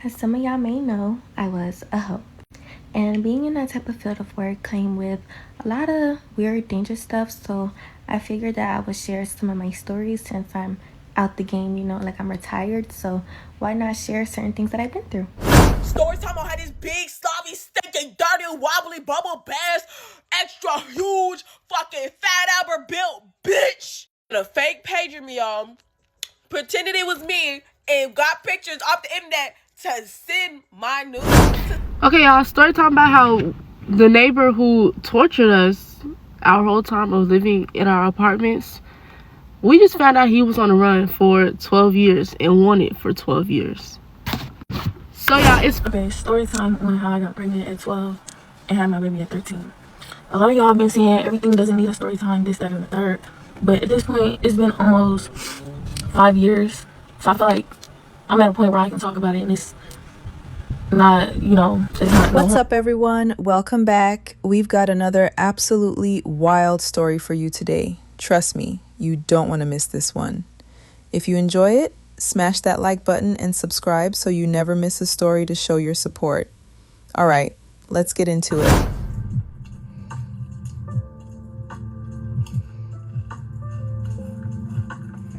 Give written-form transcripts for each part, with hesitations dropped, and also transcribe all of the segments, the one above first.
As some of y'all may know, I was a hoe. And being in that type of field of work came with a lot of weird, dangerous stuff. So I figured that I would share some of my stories since I'm out the game, like I'm retired. So why not share certain things that I've been through? Story time on how this big, sloppy, stinking, dirty, wobbly, bubble bass, extra huge, fucking fat Albert built bitch. A fake page of me, y'all, pretended it was me and got pictures off the internet to send my news. Okay, y'all, story time about how the neighbor who tortured us our whole time of living in our apartments, we just found out he was on the run for 12 years and wanted for 12 years. So, y'all, it's... Okay, story time on how I got pregnant at 12 and had my baby at 13. A lot of y'all have been saying everything doesn't need a story time, this, that, and the third. But at this point, it's been almost 5 years. So I feel like I'm at a point where I can talk about it and it's not, it's not. What's up, everyone? Welcome back. We've got another absolutely wild story for you today. Trust me, you don't want to miss this one. If you enjoy it, smash that like button and subscribe so you never miss a story to show your support. All right, let's get into it.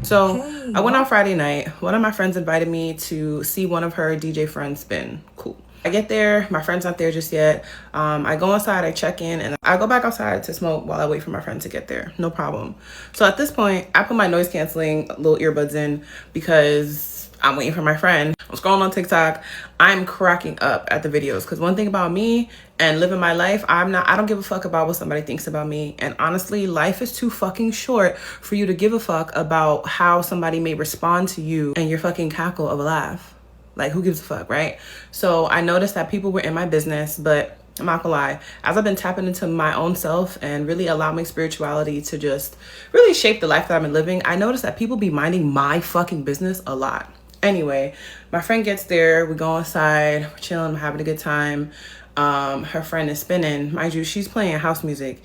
So I went on Friday night. One of my friends invited me to see one of her DJ friends spin. Cool. I get there, my friend's not there just yet. I go inside, I check in, and I go back outside to smoke while I wait for my friend to get there. No problem. So at this point, I put my noise canceling little earbuds in because I'm waiting for my friend. I'm scrolling on TikTok. I'm cracking up at the videos because one thing about me and living my life, I don't give a fuck about what somebody thinks about me. And honestly, life is too fucking short for you to give a fuck about how somebody may respond to you and your fucking cackle of a laugh. Like, who gives a fuck, right? So I noticed that people were in my business, but I'm not gonna lie, as I've been tapping into my own self and really allowing spirituality to just really shape the life that I've been living, I noticed that people be minding my fucking business a lot. Anyway, my friend gets there, we go inside, we're chilling, we're having a good time. Her friend is spinning. Mind you, she's playing house music.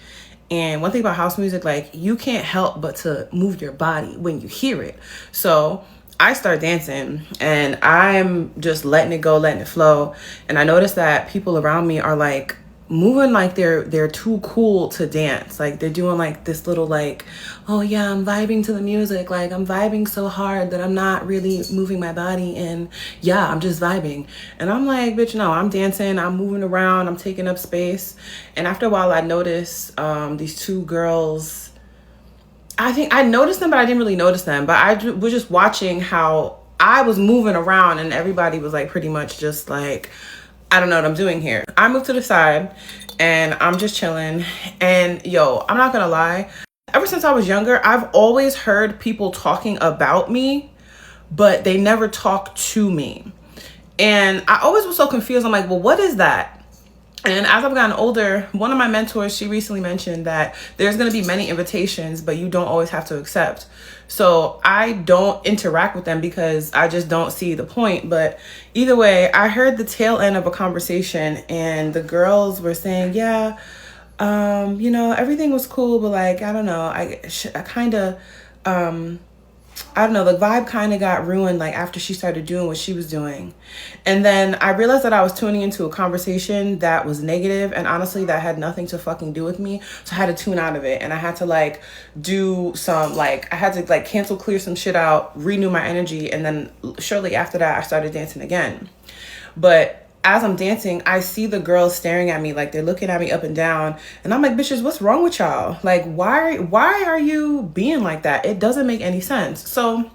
And one thing about house music, like, you can't help but to move your body when you hear it. So I start dancing and I'm just letting it go, letting it flow. And I notice that people around me are like moving like they're too cool to dance. Like they're doing like this little like, oh yeah, I'm vibing to the music. Like I'm vibing so hard that I'm not really moving my body and yeah, I'm just vibing. And I'm like, bitch, no, I'm dancing, I'm moving around, I'm taking up space. And after a while I noticed these two girls. I think I noticed them, but I didn't really notice them. But I was just watching how I was moving around and everybody was like pretty much just like, I don't know what I'm doing here. I moved to the side and I'm just chilling. And yo, I'm not gonna lie. Ever since I was younger, I've always heard people talking about me, but they never talk to me. And I always was so confused. I'm like, well, what is that? And as I've gotten older, one of my mentors, she recently mentioned that there's going to be many invitations, but you don't always have to accept. So I don't interact with them because I just don't see the point. But either way, I heard the tail end of a conversation and the girls were saying, yeah, everything was cool, but like, I don't know, I kind of, I don't know, the vibe kind of got ruined like after she started doing what she was doing. And then I realized that I was tuning into a conversation that was negative and honestly that had nothing to fucking do with me. So I had to tune out of it and I had to like do some like, I had to like cancel, clear some shit out, renew my energy. And then shortly after that, I started dancing again. But as I'm dancing, I see the girls staring at me like they're looking at me up and down. And I'm like, bitches, what's wrong with y'all? Like, why are you being like that? It doesn't make any sense. So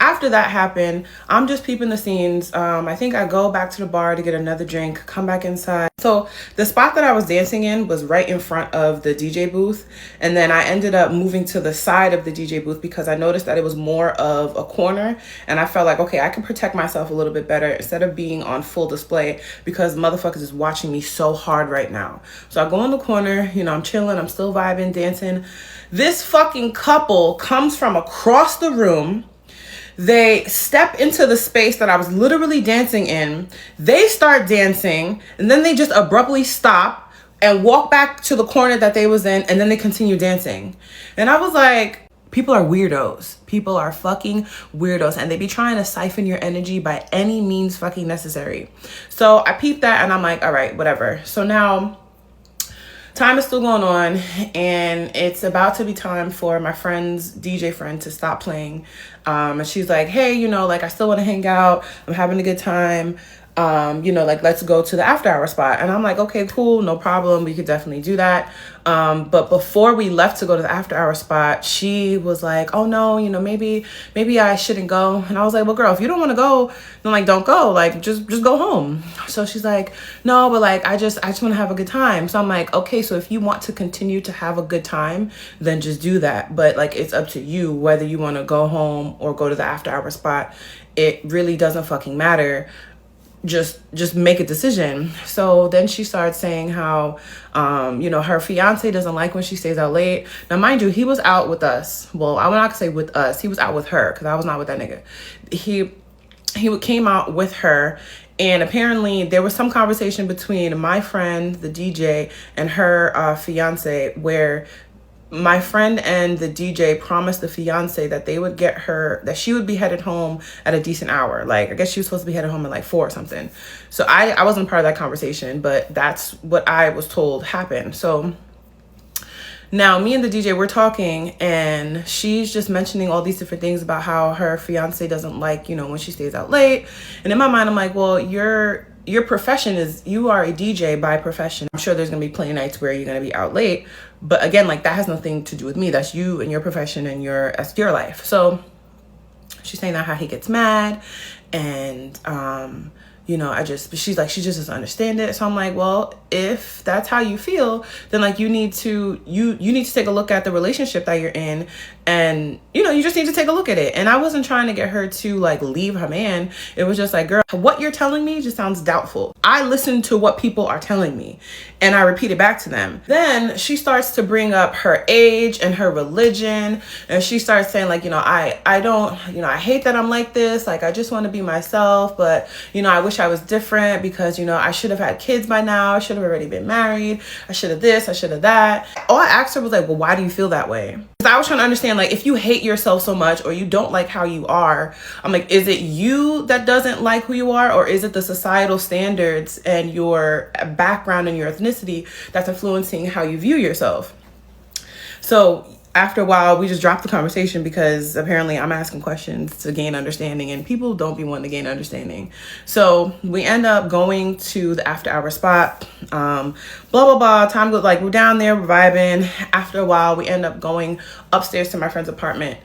after that happened, I'm just peeping the scenes. I think I go back to the bar to get another drink, come back inside. So the spot that I was dancing in was right in front of the DJ booth. And then I ended up moving to the side of the DJ booth because I noticed that it was more of a corner. And I felt like, okay, I can protect myself a little bit better instead of being on full display because motherfuckers is watching me so hard right now. So I go in the corner, I'm chilling, I'm still vibing, dancing. This fucking couple comes from across the room. They step into the space that I was literally dancing in. They start dancing and then they just abruptly stop and walk back to the corner that they was in and then they continue dancing. And I was like, people are weirdos. People are fucking weirdos, and they be trying to siphon your energy by any means fucking necessary. So I peeped that, and I'm like, all right, whatever. So now time is still going on, and it's about to be time for my friend's DJ friend to stop playing. And she's like, hey, you know, like, I still want to hang out. I'm having a good time. You know, like, let's go to the after hour spot. And I'm like, okay, cool, no problem. We could definitely do that. But before we left to go to the after hour spot, she was like, oh no, you know, maybe I shouldn't go. And I was like, well, girl, if you don't want to go, then like, don't go, like, just go home. So she's like, no, but like, I just want to have a good time. So I'm like, okay, so if you want to continue to have a good time, then just do that. But like, it's up to you whether you want to go home or go to the after hour spot. It really doesn't fucking matter. Just make a decision. So then she started saying how, you know, her fiance doesn't like when she stays out late. Now, mind you, he was out with us. Well, I'm not gonna say with us. He was out with her, because I was not with that nigga. He came out with her, and apparently there was some conversation between my friend, the DJ, and her fiance, where my friend and the DJ promised the fiance that they would get her, that she would be headed home at a decent hour. Like, I guess she was supposed to be headed home at like 4 or something. So I wasn't part of that conversation, but that's what I was told happened. So now me and the DJ, we're talking, and she's just mentioning all these different things about how her fiance doesn't like, you know, when she stays out late. And in my mind, I'm like, well, your profession is, you are a DJ by profession. I'm sure there's gonna be plenty of nights where you're gonna be out late, but again, like, that has nothing to do with me. That's you and your profession, and that's your life. So she's saying that how he gets mad, and you know, she's like, she just doesn't understand it. So I'm like, well, if that's how you feel, then like, you need to take a look at the relationship that you're in, and you know, you just need to take a look at it. And I wasn't trying to get her to like leave her man. It was just like, girl, what you're telling me just sounds doubtful. I listen to what people are telling me, and I repeat it back to them. Then she starts to bring up her age and her religion, and she starts saying like, you know, I don't, you know, I hate that I'm like this. Like, I just want to be myself, but you know, I wish I was different, because you know, I should have had kids by now. I should have already been married. I should have this, I should have that. All I asked her was like, well, why do you feel that way? Because I was trying to understand, like, if you hate yourself so much, or you don't like how you are, I'm like, is it you that doesn't like who you are, or is it the societal standards and your background and your ethnicity that's influencing how you view yourself? So after a while, we just dropped the conversation, because apparently I'm asking questions to gain understanding, and people don't be wanting to gain understanding. So we end up going to the after hour spot, blah, blah, blah. Time goes, like, we're down there, we're vibing. After a while, we end up going upstairs to my friend's apartment,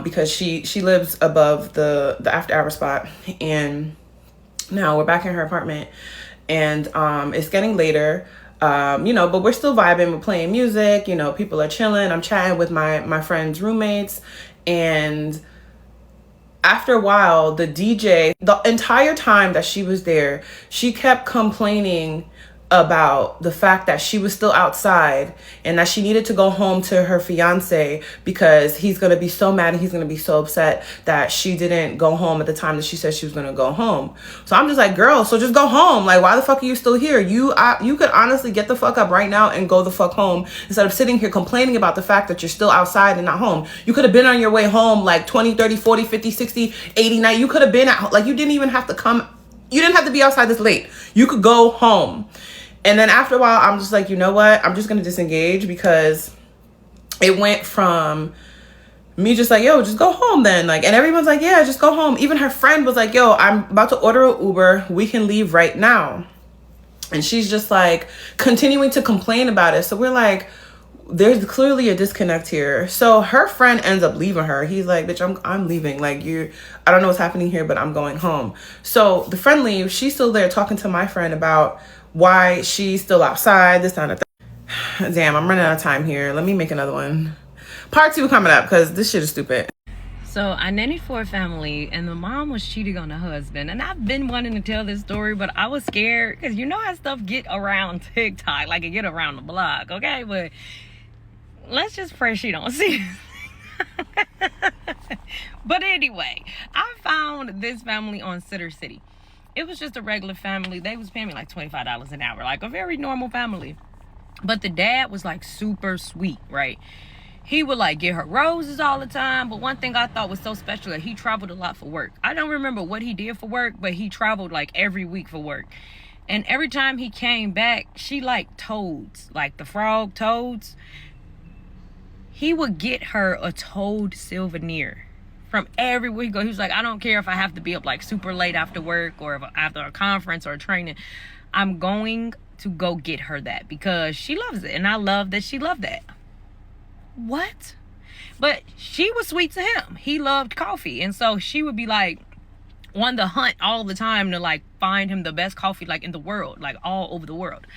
because she lives above the after hour spot. And now we're back in her apartment, and it's getting later. You know, but we're still vibing, we're playing music, you know, people are chilling. I'm chatting with my friend's roommates. And after a while, the DJ, the entire time that she was there, she kept complaining about the fact that she was still outside, and that she needed to go home to her fiance, because he's going to be so mad, and he's going to be so upset that she didn't go home at the time that she said she was going to go home. So I'm just like, girl, so just go home. Like, why the fuck are you still here? You could honestly get the fuck up right now and go the fuck home, instead of sitting here complaining about the fact that you're still outside and not home. You could have been on your way home like 20, 30, 40, 50, 60, 80 night. You could have been out, like, you didn't even have to come. You didn't have to be outside this late. You could go home. And then after a while, I'm just like, you know what? I'm just going to disengage, because it went from me just like, yo, just go home then. Like, and everyone's like, yeah, just go home. Even her friend was like, yo, I'm about to order an Uber. We can leave right now. And she's just like continuing to complain about it. So we're like, there's clearly a disconnect here. So her friend ends up leaving her. He's like, bitch, I'm leaving. Like, I don't know what's happening here, but I'm going home. So the friend leaves. She's still there talking to my friend about why she's still outside, this time. Damn, I'm running out of time here. Let me make another one. Part 2 coming up, because this shit is stupid. So I nannied for a family, and the mom was cheating on the husband. And I've been wanting to tell this story, but I was scared, because you know how stuff get around TikTok, like it get around the block, okay? But let's just pray she don't see it. But anyway, I found this family on Sitter City. It was just a regular family. They was paying me like $25 an hour, like a very normal family. But the dad was like super sweet, right? He would like get her roses all the time. But one thing I thought was so special, that he traveled a lot for work. I don't remember what he did for work, but he traveled like every week for work. And every time he came back, she liked toads, like the frog toads. He would get her a toad souvenir from everywhere he go. He was like, I don't care if I have to be up like super late after work, or if after a conference or a training, I'm going to go get her that, because she loves it. And I love that she loved that. What? But she was sweet to him. He loved coffee. And so she would be like on the hunt all the time to like find him the best coffee like in the world, like all over the world.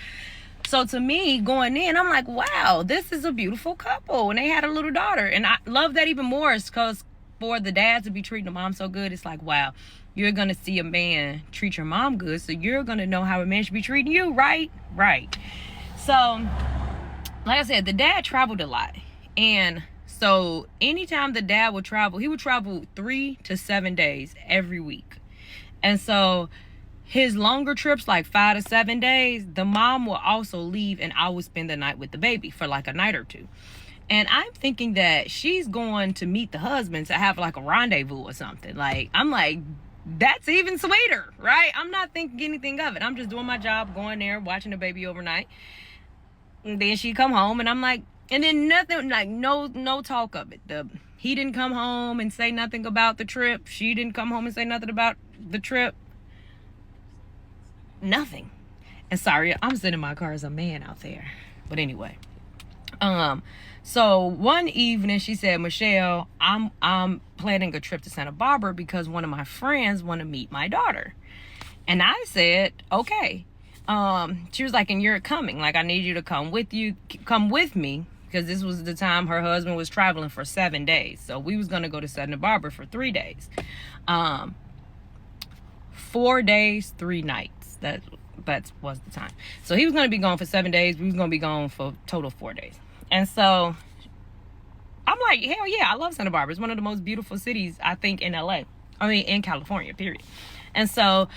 So to me, going in, I'm like, wow, this is a beautiful couple. And they had a little daughter. And I love that even more, because for the dad to be treating the mom so good, it's like, wow, you're going to see a man treat your mom good. So you're going to know how a man should be treating you, right? Right. So, like I said, the dad traveled a lot. And so anytime the dad would travel, he would travel 3 to 7 days every week. And so his longer trips, like 5 to 7 days, the mom will also leave and I would spend the night with the baby for like a night or two. And I'm thinking that she's going to meet the husband to have like a rendezvous or something. Like, I'm like, that's even sweeter, right? I'm not thinking anything of it. I'm just doing my job, going there, watching the baby overnight. And then she come home and I'm like, and then nothing, like no talk of it. He didn't come home and say nothing about the trip. She didn't come home and say nothing about the trip. Nothing. And sorry, I'm sitting in my car as a man out there. But anyway. So one evening she said, Michelle, I'm planning a trip to Santa Barbara because one of my friends want to meet my daughter. And I said, okay. She was like, and you're coming. Like, I need you to come with me. Because this was the time her husband was traveling for 7 days. So we was going to go to Santa Barbara for 3 days. 4 days, 3 nights. That was the time. So he was going to be gone for 7 days. We was going to be gone for total 4 days. And so I'm like, hell yeah, I love Santa Barbara. It's one of the most beautiful cities, I think, in LA. I mean, in California, period. And so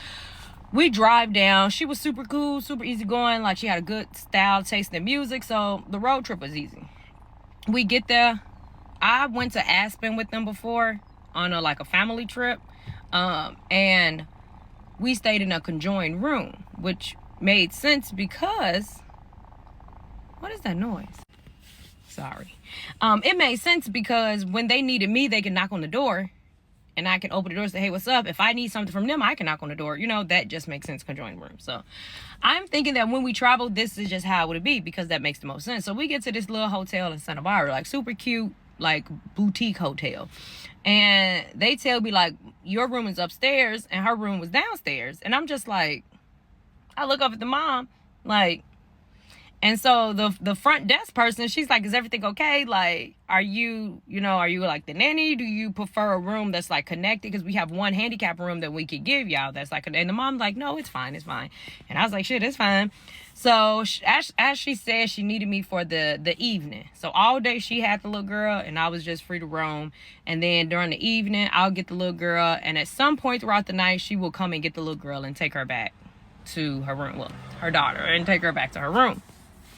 we drive down. She was super cool, super easygoing. Like, she had a good style, taste in music. So the road trip was easy. We get there. I went to Aspen with them before on a family trip. And we stayed in a conjoined room, which made sense because, what is that noise? Sorry. It made sense because when they needed me, they could knock on the door. And I can open the door and say, hey, what's up? If I need something from them, I can knock on the door. You know, that just makes sense, conjoined room. So I'm thinking that when we travel, this is just how it would be, because that makes the most sense. So we get to this little hotel in Santa Barbara, like super cute, like boutique hotel. And they tell me like, your room is upstairs and her room was downstairs. And I'm just like, I look up at the mom, like, and so the front desk person, she's like, is everything okay? Like, are you like the nanny? Do you prefer a room that's like connected? Because we have one handicap room that we could give y'all that's like, and the mom's like, no, it's fine. It's fine. And I was like, shit, it's fine. So as she said, she needed me for the evening. So all day she had the little girl and I was just free to roam. And then during the evening, I'll get the little girl. And at some point throughout the night, she will come and get the little girl and take her back to her room. Well, her daughter, and take her back to her room.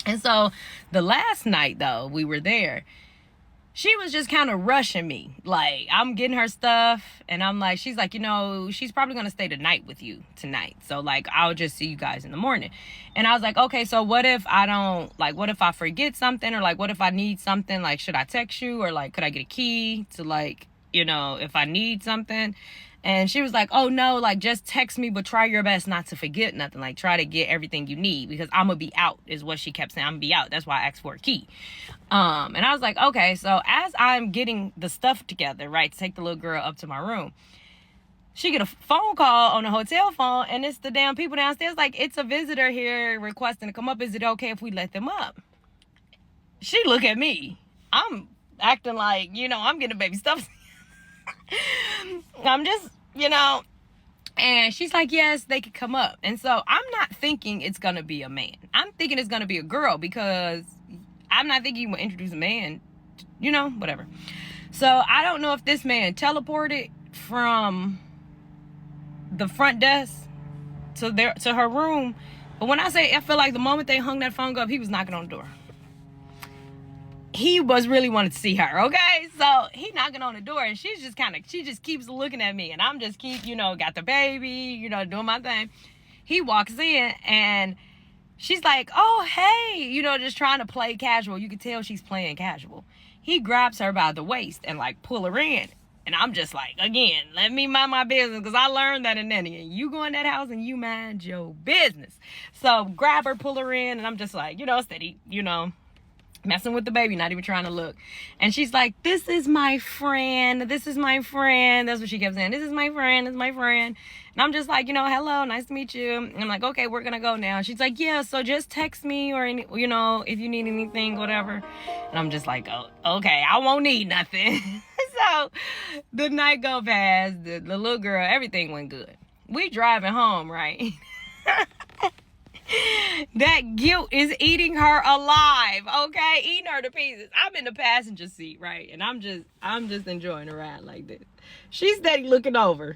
And so the last night, though, we were there, she was just kind of rushing me. Like, I'm getting her stuff and I'm like, she's like, she's probably going to stay the night with you tonight. So like, I'll just see you guys in the morning. And I was like, okay, so what if what if I forget something, or like, what if I need something? Like, should I text you, or like, could I get a key to like, if I need something? And she was like, oh no, like, just text me, but try your best not to forget nothing. Like, try to get everything you need, because I'm gonna be out, is what she kept saying. I'm gonna be out. That's why I asked for a key. And I was like, okay. So as I'm getting the stuff together, right, to take the little girl up to my room, she get a phone call on the hotel phone, and it's the damn people downstairs. Like, it's a visitor here requesting to come up. Is it okay if we let them up? She look at me. I'm acting like, I'm getting baby stuff. I'm just, and she's like, yes, they could come up. And so I'm not thinking it's gonna be a man. I'm thinking it's gonna be a girl, because I'm not thinking you will introduce a man, whatever. So I don't know if this man teleported from the front desk to her room. But when I say, I feel like the moment they hung that phone up, he was knocking on the door. he was really wanted to see her, okay? So he knocking on the door, and she just keeps looking at me, and I'm just got the baby, doing my thing. He walks in, and she's like, oh, hey, just trying to play casual. You can tell she's playing casual. He grabs her by the waist and pull her in. And I'm just like, again, let me mind my business, because I learned that in Nanny. And you go in that house and you mind your business. So grab her, pull her in, and I'm just like, steady, messing with the baby, not even trying to look. And she's like, this is my friend. This is my friend. That's what she kept saying. This is my friend. This is my friend. And I'm just like, hello, nice to meet you. And I'm like, okay, we're going to go now. And she's like, yeah, so just text me or, if you need anything, whatever. And I'm just like, oh, okay, I won't need nothing. So the night go past, the little girl, everything went good. We driving home, right? That guilt is eating her alive, okay? Eating her to pieces. I'm in the passenger seat, right? And I'm just enjoying the ride like this. She's steady looking over.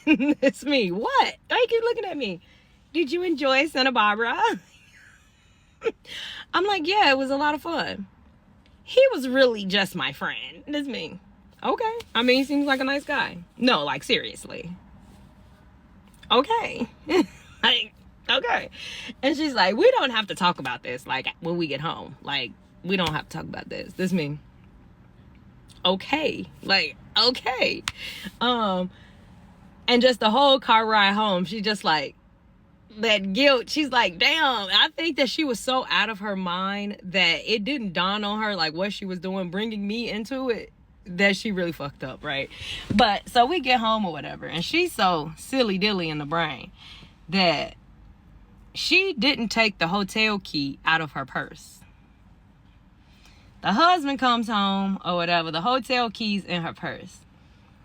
It's me. What? Why you keep looking at me? Did you enjoy Santa Barbara? I'm like, yeah, it was a lot of fun. He was really just my friend. That's me. Okay. I mean, he seems like a nice guy. No, seriously. Okay. Okay. And she's like, we don't have to talk about this, when we get home. We don't have to talk about this. This me. Okay. Okay. And just the whole car ride home, she just that guilt. She's like, damn. I think that she was so out of her mind that it didn't dawn on her, what she was doing, bringing me into it, that she really fucked up, right? But so we get home or whatever, and she's so silly dilly in the brain that she didn't take the hotel key out of her purse. The husband comes home or whatever, the hotel key's in her purse.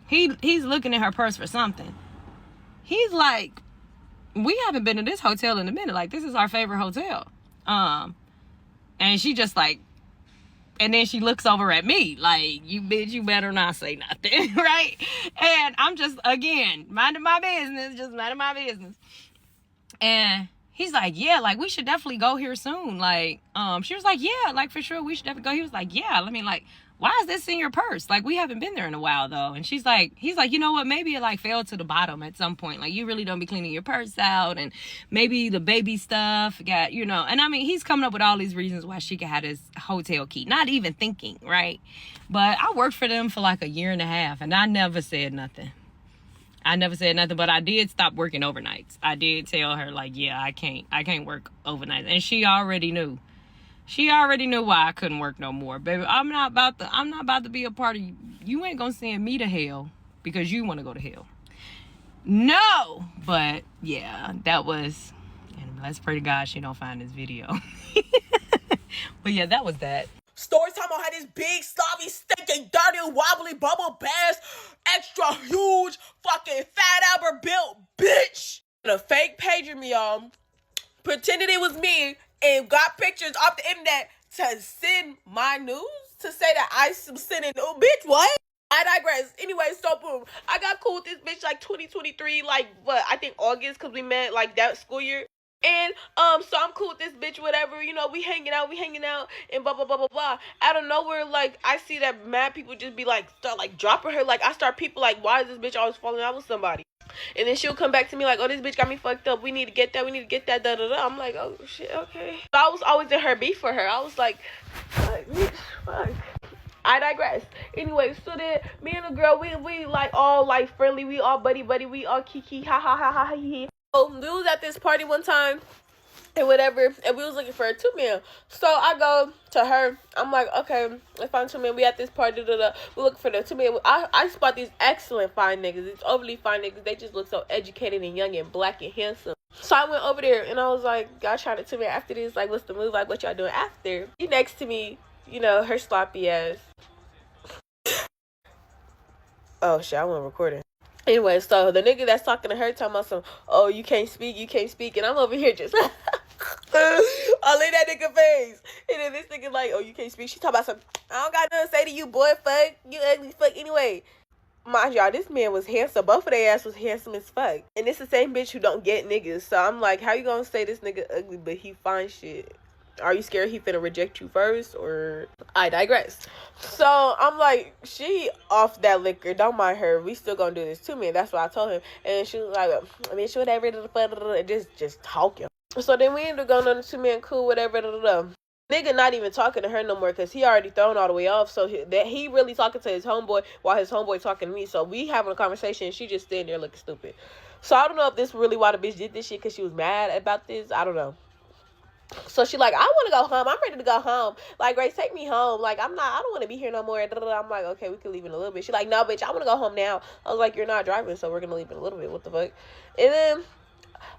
He's looking at her purse for something. He's like, we haven't been to this hotel in a minute. This is our favorite hotel. And she just and then she looks over at me you bitch, you better not say nothing, right? And I'm just, again, minding my business, just minding my business. And he's like, yeah, we should definitely go here soon. She was like, yeah, for sure, we should definitely go. He was like, yeah, why is this in your purse? We haven't been there in a while, though. And he's like, you know what? Maybe it fell to the bottom at some point. You really don't be cleaning your purse out, and maybe the baby stuff got, And I mean, he's coming up with all these reasons why she could have this hotel key, not even thinking, right? But I worked for them for a year and a half, and I never said nothing. But I did stop working overnights. I did tell her yeah, I can't work overnight, and she already knew. She already knew why I couldn't work no more, baby. I'm not about to be a part of you. You ain't gonna send me to hell because you want to go to hell. No, but yeah, that was. And let's pray to God she don't find this video. But yeah, that was that. Story time on how this big, sloppy, stinking, dirty, wobbly, bubble bass, extra huge, fucking fat Albert built bitch. A fake page of me, y'all. Pretended it was me and got pictures off the internet to send my news, to say that I am sending, oh, bitch, what? I digress. Anyway, so boom. I got cool with this bitch 2023, I think August, because we met that school year. And so I'm cool with this bitch, whatever, we hanging out, and blah blah blah blah blah. Out of nowhere, I see that mad people just be start dropping her. I start people why is this bitch always falling out with somebody? And then she'll come back to me oh, this bitch got me fucked up. We need to get that, da da da. I'm like, oh shit, okay. I was always in her beef for her. I was like, fuck. I digress. Anyway, so then me and the girl, we all friendly, we all buddy, we all kiki, ha ha ha ha ha. So we was at this party one time and whatever, and we was looking for a 2-man. So I go to her. I'm like, okay, let's find 2-man. We at this party. We looking for the 2-man. I spot these excellent fine niggas. It's overly fine niggas. They just look so educated and young and black and handsome. So I went over there and I was like, y'all trying to 2-man after this? What's the move? What y'all doing after? She next to me, her sloppy ass. Oh shit, I wasn't recording. Anyway, so the nigga that's talking to her talking about some, oh, you can't speak, and I'm over here just all in that nigga face. And then this nigga oh, you can't speak. She talking about some, I don't got nothing to say to you, boy, fuck, you ugly fuck. Anyway, mind y'all, this man was handsome. Both of their ass was handsome as fuck. And it's the same bitch who don't get niggas. So I'm like, how you gonna say this nigga ugly, but he fine shit? Are you scared he finna reject you first? Or I digress. So I'm like, she off that liquor. Don't mind her. We still gonna do this to me. That's what I told him. And she was like, I mean, she would have rid of the just talking. So then we ended up going on the 2-man cool, whatever. Nigga not even talking to her no more because he already thrown all the way off. So he really talking to his homeboy while his homeboy talking to me. So we having a conversation and she just standing there looking stupid. So I don't know if this really why the bitch did this shit because she was mad about this. I don't know. So she like, I want to go home. I'm ready to go home. Like, Grace, take me home. Like, I don't want to be here no more. I'm like, okay, we can leave in a little bit. She like, no, bitch, I want to go home now. I was like, you're not driving, so we're going to leave in a little bit. What the fuck? And then,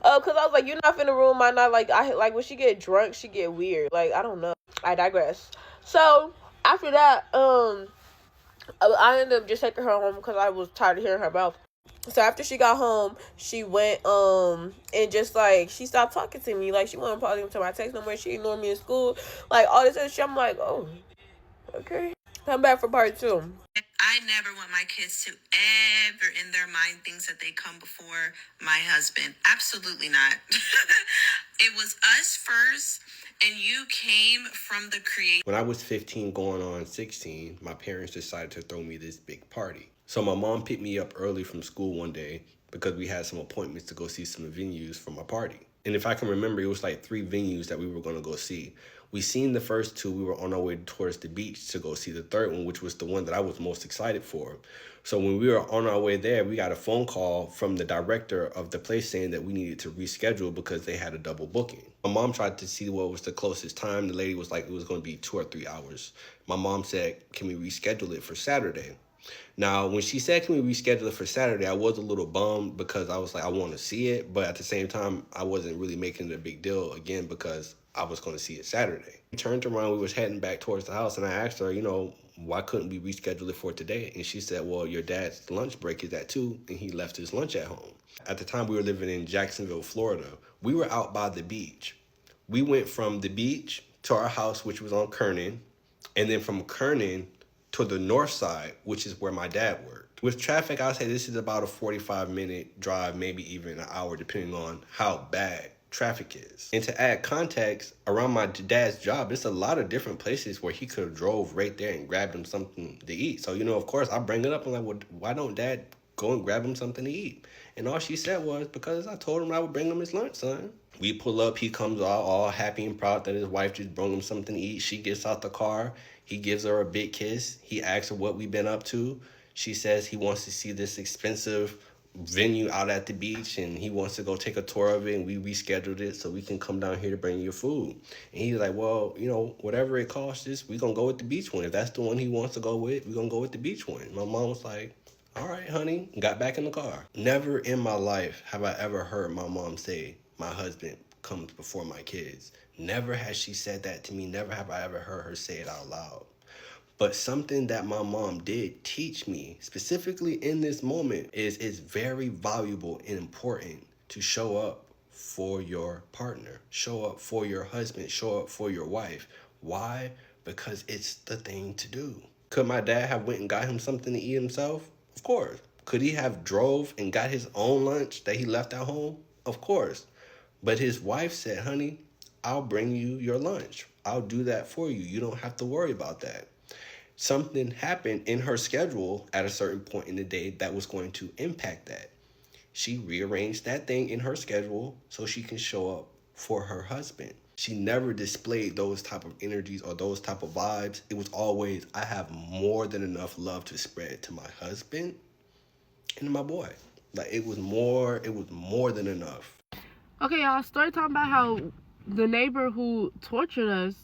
because I was like, you're not finna ruin my night. Like, when she get drunk, she get weird. Like, I don't know. I digress. So, after that, I ended up just taking her home because I was tired of hearing her mouth. So after she got home, she went and just like she stopped talking to me. Like she wasn't responding to my text no more. She ignored me in school. Like all this other shit. I'm like, oh, okay. Come back for part 2. I never want my kids to ever in their mind thinks that they come before my husband. Absolutely not. It was us first, and you came from the creator. When I was 15 going on 16, my parents decided to throw me this big party. So my mom picked me up early from school one day because we had some appointments to go see some venues for my party. And if I can remember, it was like 3 venues that we were going to go see. We seen the first 2. We were on our way towards the beach to go see the third one, which was the one that I was most excited for. So when we were on our way there, we got a phone call from the director of the place saying that we needed to reschedule because they had a double booking. My mom tried to see what was the closest time. The lady was like, it was going to be 2 or 3 hours. My mom said, can we reschedule it for Saturday? Now, when she said, can we reschedule it for Saturday, I was a little bummed because I was like, I want to see it. But at the same time, I wasn't really making it a big deal, again, because I was going to see it Saturday. We turned around, we was heading back towards the house, and I asked her, why couldn't we reschedule it for today? And she said, well, your dad's lunch break is at 2, and he left his lunch at home. At the time, we were living in Jacksonville, Florida. We were out by the beach. We went from the beach to our house, which was on Kernan, and then from Kernan to the north side, which is where my dad worked. With traffic, I'd say this is about a 45-minute drive, maybe even an hour, depending on how bad traffic is. And to add context, around my dad's job, there's a lot of different places where he could have drove right there and grabbed him something to eat. So, of course, I bring it up. I'm like, well, why don't dad go and grab him something to eat? And all she said was, because I told him I would bring him his lunch, son. We pull up, he comes out all happy and proud that his wife just brought him something to eat. She gets out the car. He gives her a big kiss. He asks her what we've been up to. She says he wants to see this expensive venue out at the beach and he wants to go take a tour of it, and we rescheduled it so we can come down here to bring you your food. And he's like, well, whatever it costs us, we're going to go with the beach one. If that's the one he wants to go with, we're going to go with the beach one. My mom was like, all right, honey, got back in the car. Never in my life have I ever heard my mom say, my husband comes before my kids. Never has she said that to me. Never have I ever heard her say it out loud. But something that my mom did teach me, specifically in this moment, is it's very valuable and important to show up for your partner. Show up for your husband. Show up for your wife. Why? Because it's the thing to do. Could my dad have went and got him something to eat himself? Of course. Could he have drove and got his own lunch that he left at home? Of course. But his wife said, honey, I'll bring you your lunch. I'll do that for you. You don't have to worry about that. Something happened in her schedule at a certain point in the day that was going to impact that. She rearranged that thing in her schedule so she can show up for her husband. She never displayed those type of energies or those type of vibes. It was always, I have more than enough love to spread to my husband and my boy. Like it was more than enough. Okay, y'all, story time about how the neighbor who tortured us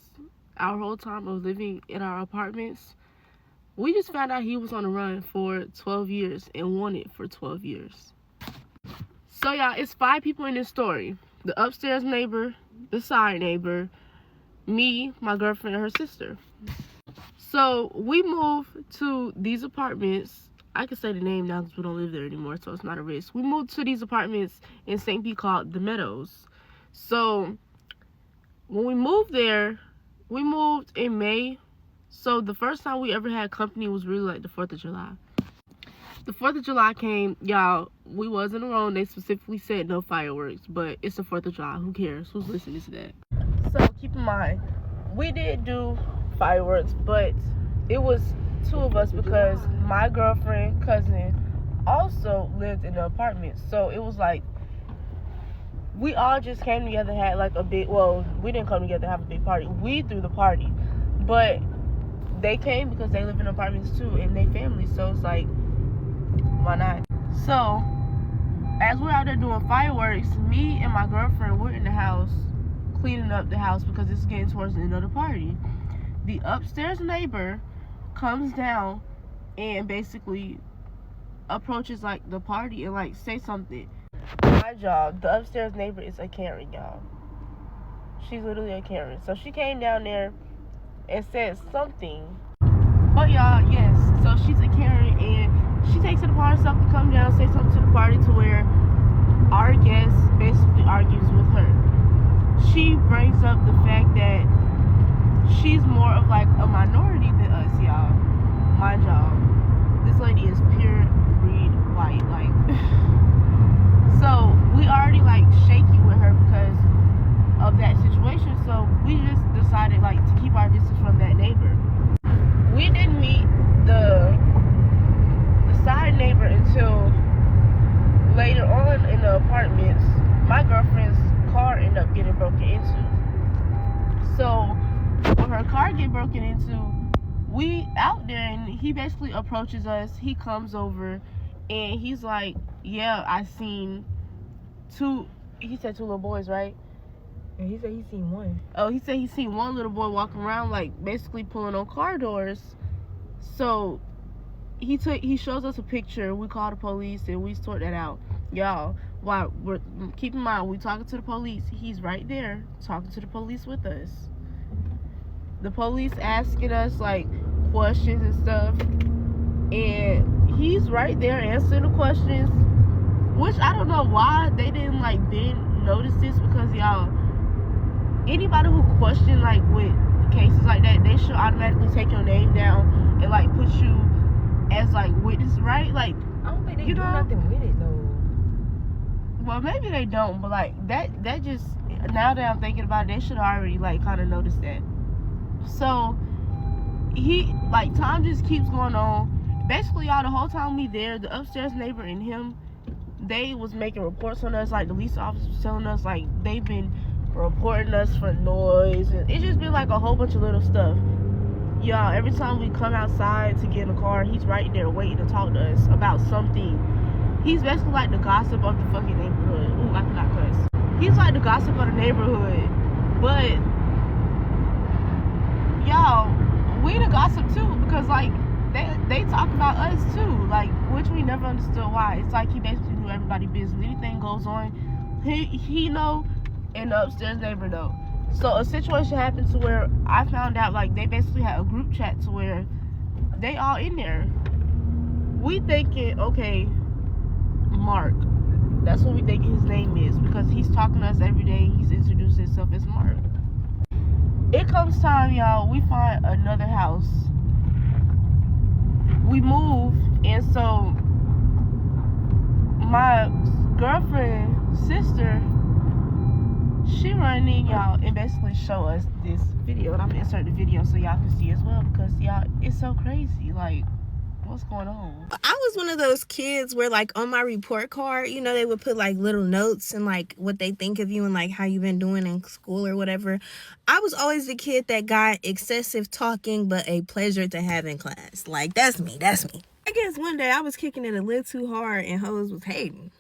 our whole time of living in our apartments, we just found out he was on the run for 12 years and wanted for 12 years. So, y'all, it's 5 people in this story. The upstairs neighbor, the side neighbor, me, my girlfriend, and her sister. So, we moved to these apartments. I can say the name now because we don't live there anymore, so it's not a risk. We moved to these apartments in St. Pete called The Meadows. So, when we moved there, we moved in May. So, the first time we ever had company was really like the 4th of July. The 4th of July came, y'all, we wasn't alone. They specifically said no fireworks, but it's the 4th of July. Who cares? Who's listening to that? So, keep in mind, we did do fireworks, but it was 2 of us because my girlfriend, cousin, also lived in the apartment. So it was like, we all just came together, had like a big, well, we didn't come together to have a big party. We threw the party. But they came because they live in apartments too, and they family. So it's like, why not? So, as we're out there doing fireworks, me and my girlfriend, we're in the house, cleaning up the house because it's getting towards the end of the party. The upstairs neighbor comes down and basically approaches like the party and like say something. My job, the upstairs neighbor is a Karen, y'all. She's literally a Karen. So she came down there and said something. But y'all, yes, so she's a Karen and she takes it upon herself to come down and say something to the party to where our guest basically argues with her. She brings up the fact that she's more of like a minority than us, y'all. Mind y'all, this lady is pure breed white, like. So we already like shaky with her because of that situation. So we just decided like to keep our distance from that neighbor. We didn't meet the side neighbor until later on in the apartments. My girlfriend's car ended up getting broken into. So when her car get broken into, we out there and he basically approaches us. He comes over and he's like, yeah, I seen 2, he said 2 little boys, right? And he said he seen one. Oh, he said he seen one little boy walking around like basically pulling on car doors. So he shows us a picture. We call the police and we sort that out. Y'all, while we're, keep in mind, we talking to the police, he's right there talking to the police with us. The police asking us like questions and stuff, and he's right there answering the questions, which I don't know why they didn't like then notice this, because y'all, anybody who question like with cases like that, they should automatically take your name down and like put you as like witness, right? Like, I don't think they do nothing with it though. Well, maybe they don't, but like that just, now that I'm thinking about it, they should already like kind of notice that. So he, like, time just keeps going on. Basically, y'all, the whole time we there, the upstairs neighbor and him, they was making reports on us. Like, the police officers was telling us like they've been reporting us for noise, and it's just been like a whole bunch of little stuff. Y'all, every time we come outside to get in the car, he's right there waiting to talk to us about something. He's basically like the gossip of the fucking neighborhood. Ooh, I cannot cuss. He's like the gossip of the neighborhood. But y'all, we the gossip too, because like they talk about us too, like, which we never understood why. It's like he basically knew everybody's business. Anything goes on, he know, and the upstairs neighbor know. So a situation happened to where I found out like they basically had a group chat to where they all in there. We thinking, okay, Mark, that's what we think his name is, because he's talking to us every day. He's introduced himself as Mark. It comes time, y'all, we find another house. We move, and so my girlfriend's sister, she run in, y'all, and basically show us this video, and I'm gonna insert the video so y'all can see as well, because y'all, it's so crazy. Like, what's going on? I was one of those kids where, like, on my report card, you know, they would put like little notes and like what they think of you and like how you've been doing in school or whatever. I was always the kid that got excessive talking but a pleasure to have in class. Like, that's me. I guess one day I was kicking it a little too hard and hoes was hating.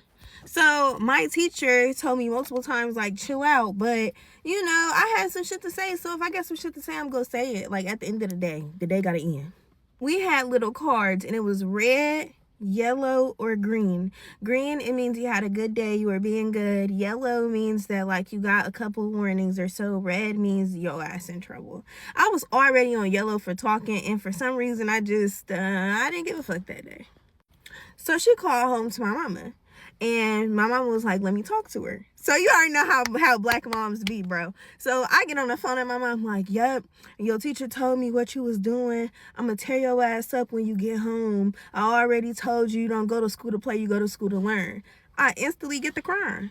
So my teacher told me multiple times, like, chill out. But, you know, I had some shit to say. So if I got some shit to say, I'm going to say it. Like, at the end of the day got to end. We had little cards, and it was red, yellow, or green. Green, it means you had a good day, you were being good. Yellow means that, like, you got a couple warnings or so. Red means your ass in trouble. I was already on yellow for talking, and for some reason, I didn't give a fuck that day. So she called home to my mama. And my mama was like, let me talk to her. So you already know how black moms be, bro. So I get on the phone and my mom like, yep, your teacher told me what you was doing. I'm going to tear your ass up when you get home. I already told you don't go to school to play. You go to school to learn. I instantly get the crying.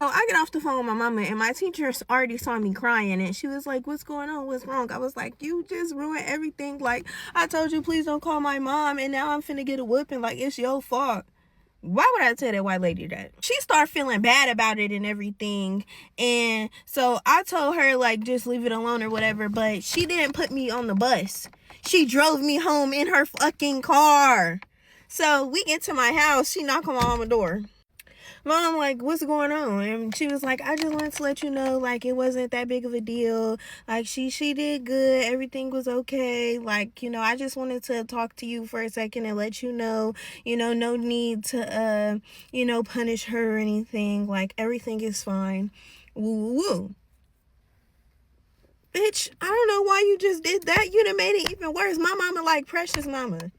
So I get off the phone with my mama, and my teacher already saw me crying, and she was like, "What's going on? What's wrong?" I was like, "You just ruined everything. Like, I told you, please don't call my mom, and now I'm finna get a whooping. Like, it's your fault." Why would I tell that white lady that? She started feeling bad about it and everything. And so I told her, like, just leave it alone or whatever. But she didn't put me on the bus. She drove me home in her fucking car. So we get to my house. She knocked on my mama's door. Mom, like, what's going on? And she was like, I just wanted to let you know, like, it wasn't that big of a deal. Like, she did good. Everything was okay. Like, you know, I just wanted to talk to you for a second and let you know, no need to, punish her or anything. Like, everything is fine. Woo, woo. Bitch, I don't know why you just did that. You done made it even worse. My mama like Precious mama.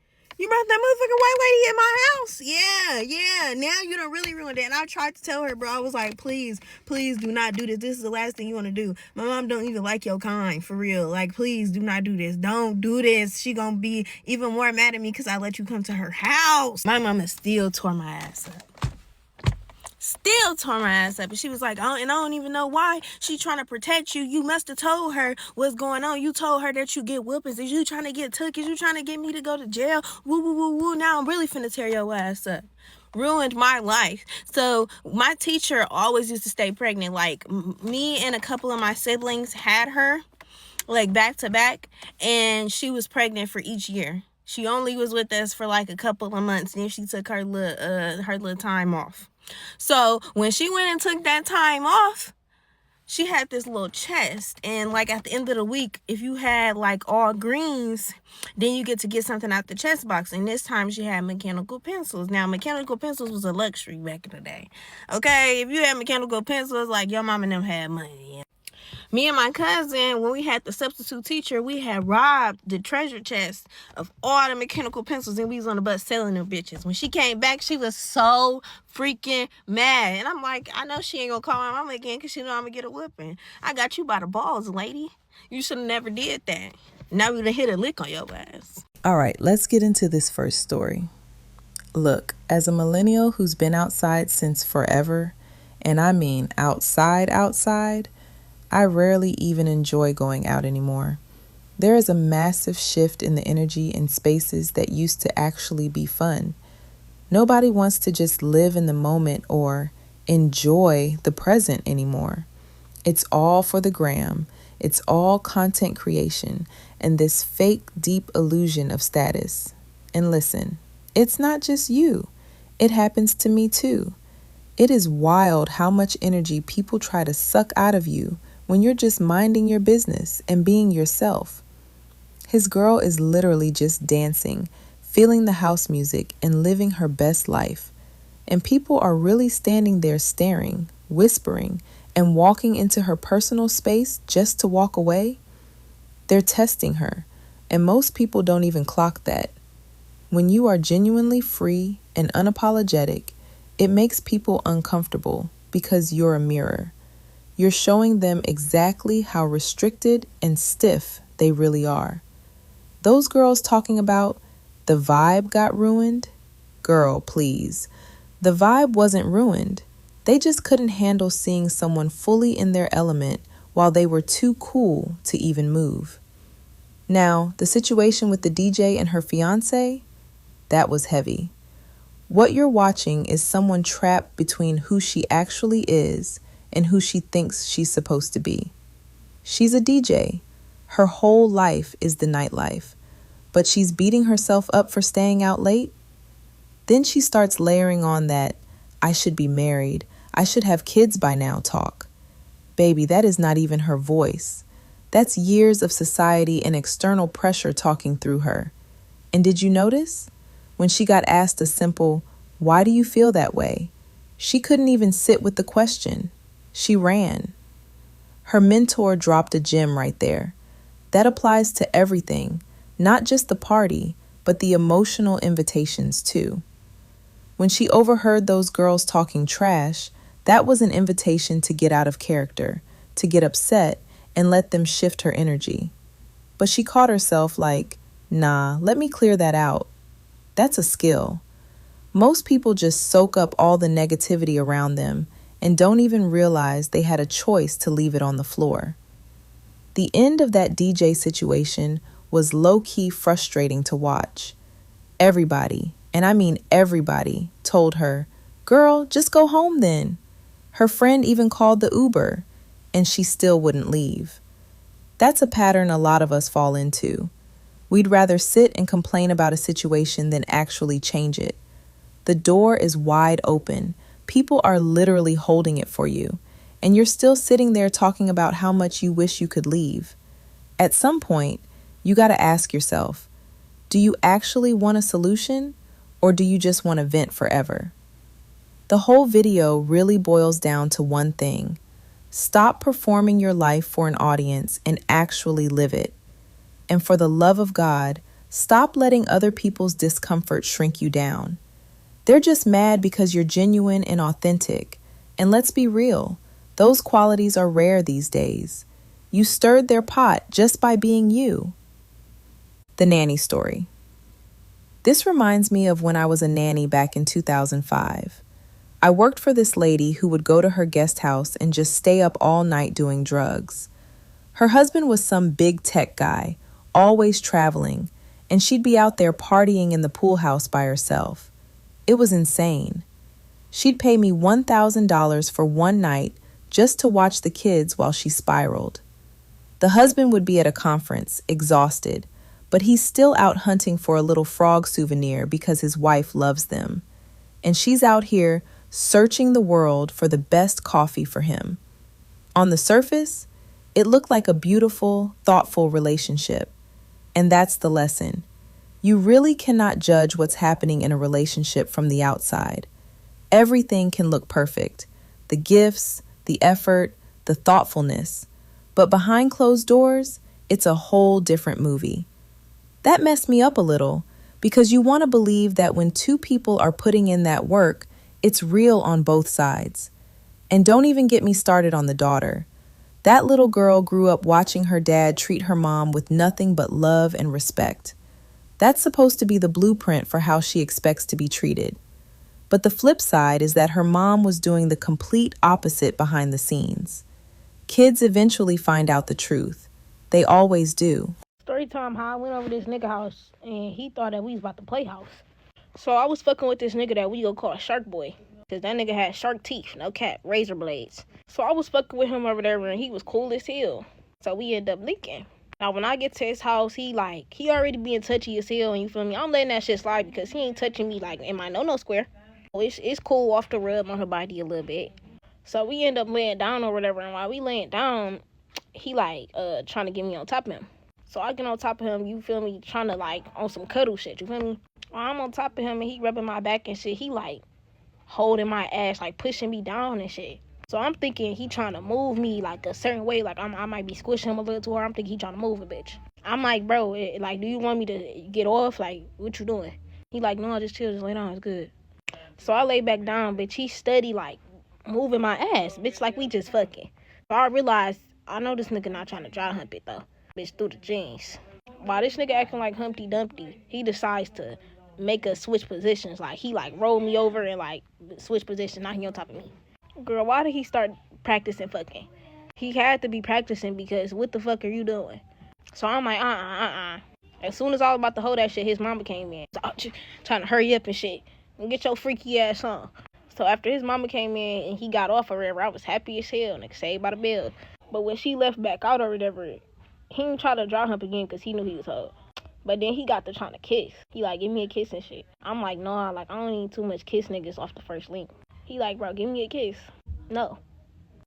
You brought that motherfucking white lady in my house? Yeah. Now you done really ruined it. And I tried to tell her, bro. I was like, please do not do this. This is the last thing you want to do. My mom don't even like your kind, for real. Like, please do not do this. Don't do this. She gonna be even more mad at me because I let you come to her house. My mama still tore my ass up. And she was like, I don't even know why she trying to protect you. You must have told her what's going on. You told her that you get whoopings. Is you trying to get took? Is you trying to get me to go to jail? Woo. Now I'm really finna tear your ass up. Ruined my life. So my teacher always used to stay pregnant. Like, me and a couple of my siblings had her, like, back to back, and she was pregnant for each year. She only was with us for like a couple of months, and then she took her little time off. So when she went and took that time off, she had this little chest, and like at the end of the week, if you had like all greens, then you get to get something out the chest box. And this time she had mechanical pencils. Now, mechanical pencils was a luxury back in the day. Okay, if you had mechanical pencils, like, your mom and them had money. Me and my cousin, when we had the substitute teacher, we had robbed the treasure chest of all the mechanical pencils, and we was on the bus selling them bitches. When she came back, she was so freaking mad. And I'm like, I know she ain't gonna call my mama again because she know I'm gonna get a whipping. I got you by the balls, lady. You should have never did that. Now we done hit a lick on your ass. All right, let's get into this first story. Look, as a millennial who's been outside since forever, and I mean outside, I rarely even enjoy going out anymore. There is a massive shift in the energy in spaces that used to actually be fun. Nobody wants to just live in the moment or enjoy the present anymore. It's all for the gram. It's all content creation and this fake deep illusion of status. And listen, it's not just you. It happens to me too. It is wild how much energy people try to suck out of you when you're just minding your business and being yourself. His girl is literally just dancing, feeling the house music, and living her best life. And people are really standing there staring, whispering, and walking into her personal space just to walk away. They're testing her, and most people don't even clock that. When you are genuinely free and unapologetic, it makes people uncomfortable because you're a mirror. You're showing them exactly how restricted and stiff they really are. Those girls talking about the vibe got ruined? Girl, please. The vibe wasn't ruined. They just couldn't handle seeing someone fully in their element while they were too cool to even move. Now, the situation with the DJ and her fiance, that was heavy. What you're watching is someone trapped between who she actually is and who she thinks she's supposed to be. She's a DJ. Her whole life is the nightlife, but she's beating herself up for staying out late. Then she starts layering on that, I should be married, I should have kids by now talk. Baby, that is not even her voice. That's years of society and external pressure talking through her. And did you notice? When she got asked a simple, why do you feel that way? She couldn't even sit with the question. She ran. Her mentor dropped a gem right there. That applies to everything, not just the party, but the emotional invitations too. When she overheard those girls talking trash, that was an invitation to get out of character, to get upset, and let them shift her energy. But she caught herself like, nah, let me clear that out. That's a skill. Most people just soak up all the negativity around them and don't even realize they had a choice to leave it on the floor. The end of that DJ situation was low-key frustrating to watch. Everybody, and I mean everybody, told her, "Girl, just go home then." Her friend even called the Uber, and she still wouldn't leave. That's a pattern a lot of us fall into. We'd rather sit and complain about a situation than actually change it. The door is wide open. People are literally holding it for you, and you're still sitting there talking about how much you wish you could leave. At some point, you got to ask yourself, do you actually want a solution, or do you just want to vent forever? The whole video really boils down to one thing. Stop performing your life for an audience and actually live it. And for the love of God, stop letting other people's discomfort shrink you down. They're just mad because you're genuine and authentic. And let's be real, those qualities are rare these days. You stirred their pot just by being you. The nanny story. This reminds me of when I was a nanny back in 2005. I worked for this lady who would go to her guest house and just stay up all night doing drugs. Her husband was some big tech guy, always traveling, and she'd be out there partying in the pool house by herself. It was insane. She'd pay me $1,000 for one night just to watch the kids while she spiraled. The husband would be at a conference, exhausted, but he's still out hunting for a little frog souvenir because his wife loves them. And she's out here searching the world for the best coffee for him. On the surface, it looked like a beautiful, thoughtful relationship. And that's the lesson. You really cannot judge what's happening in a relationship from the outside. Everything can look perfect. The gifts, the effort, the thoughtfulness. But behind closed doors, it's a whole different movie. That messed me up a little because you want to believe that when two people are putting in that work, it's real on both sides. And don't even get me started on the daughter. That little girl grew up watching her dad treat her mom with nothing but love and respect. That's supposed to be the blueprint for how she expects to be treated. But the flip side is that her mom was doing the complete opposite behind the scenes. Kids eventually find out the truth. They always do. Story time, how I went over this nigga house and he thought that we was about to play house. So I was fucking with this nigga that we go call Shark Boy. Cause that nigga had shark teeth, no cap, razor blades. So I was fucking with him over there and he was cool as hell. So we ended up linking. Now when I get to his house, he already being touchy as hell, and you feel me? I'm letting that shit slide because he ain't touching me like in my no square. It's cool off the rub on her body a little bit. So we end up laying down or whatever, and while we laying down, he trying to get me on top of him. So I get on top of him, you feel me, trying to on some cuddle shit, you feel me? While I'm on top of him and he rubbing my back and shit, he holding my ass, pushing me down and shit. So I'm thinking he trying to move me a certain way, I might be squishing him a little too hard. I'm thinking he trying to move a bitch. I'm like, bro, do you want me to get off? What you doing? He no, just chill, just lay down, it's good. So I lay back down, bitch. He steady moving my ass, bitch, we just fucking. So I realized, I know this nigga not trying to dry hump it though, bitch, through the jeans. While this nigga acting like Humpty Dumpty, he decides to make us switch positions. He rolled me over and switch positions. Now he on top of me. Girl, why did he start practicing fucking? He had to be practicing because what the fuck are you doing? So I'm like, As soon as I was about to hold that shit, his mama came in. So, trying to hurry up and shit. And get your freaky ass on. So after his mama came in and he got off or whatever, I was happy as hell, nigga, saved by the bell. But when she left back out or whatever, he didn't try to dry hump again because he knew he was hurt. But then he got to trying to kiss. He give me a kiss and shit. I'm like, nah, I don't need too much kiss niggas off the first link. He bro, give me a kiss. No.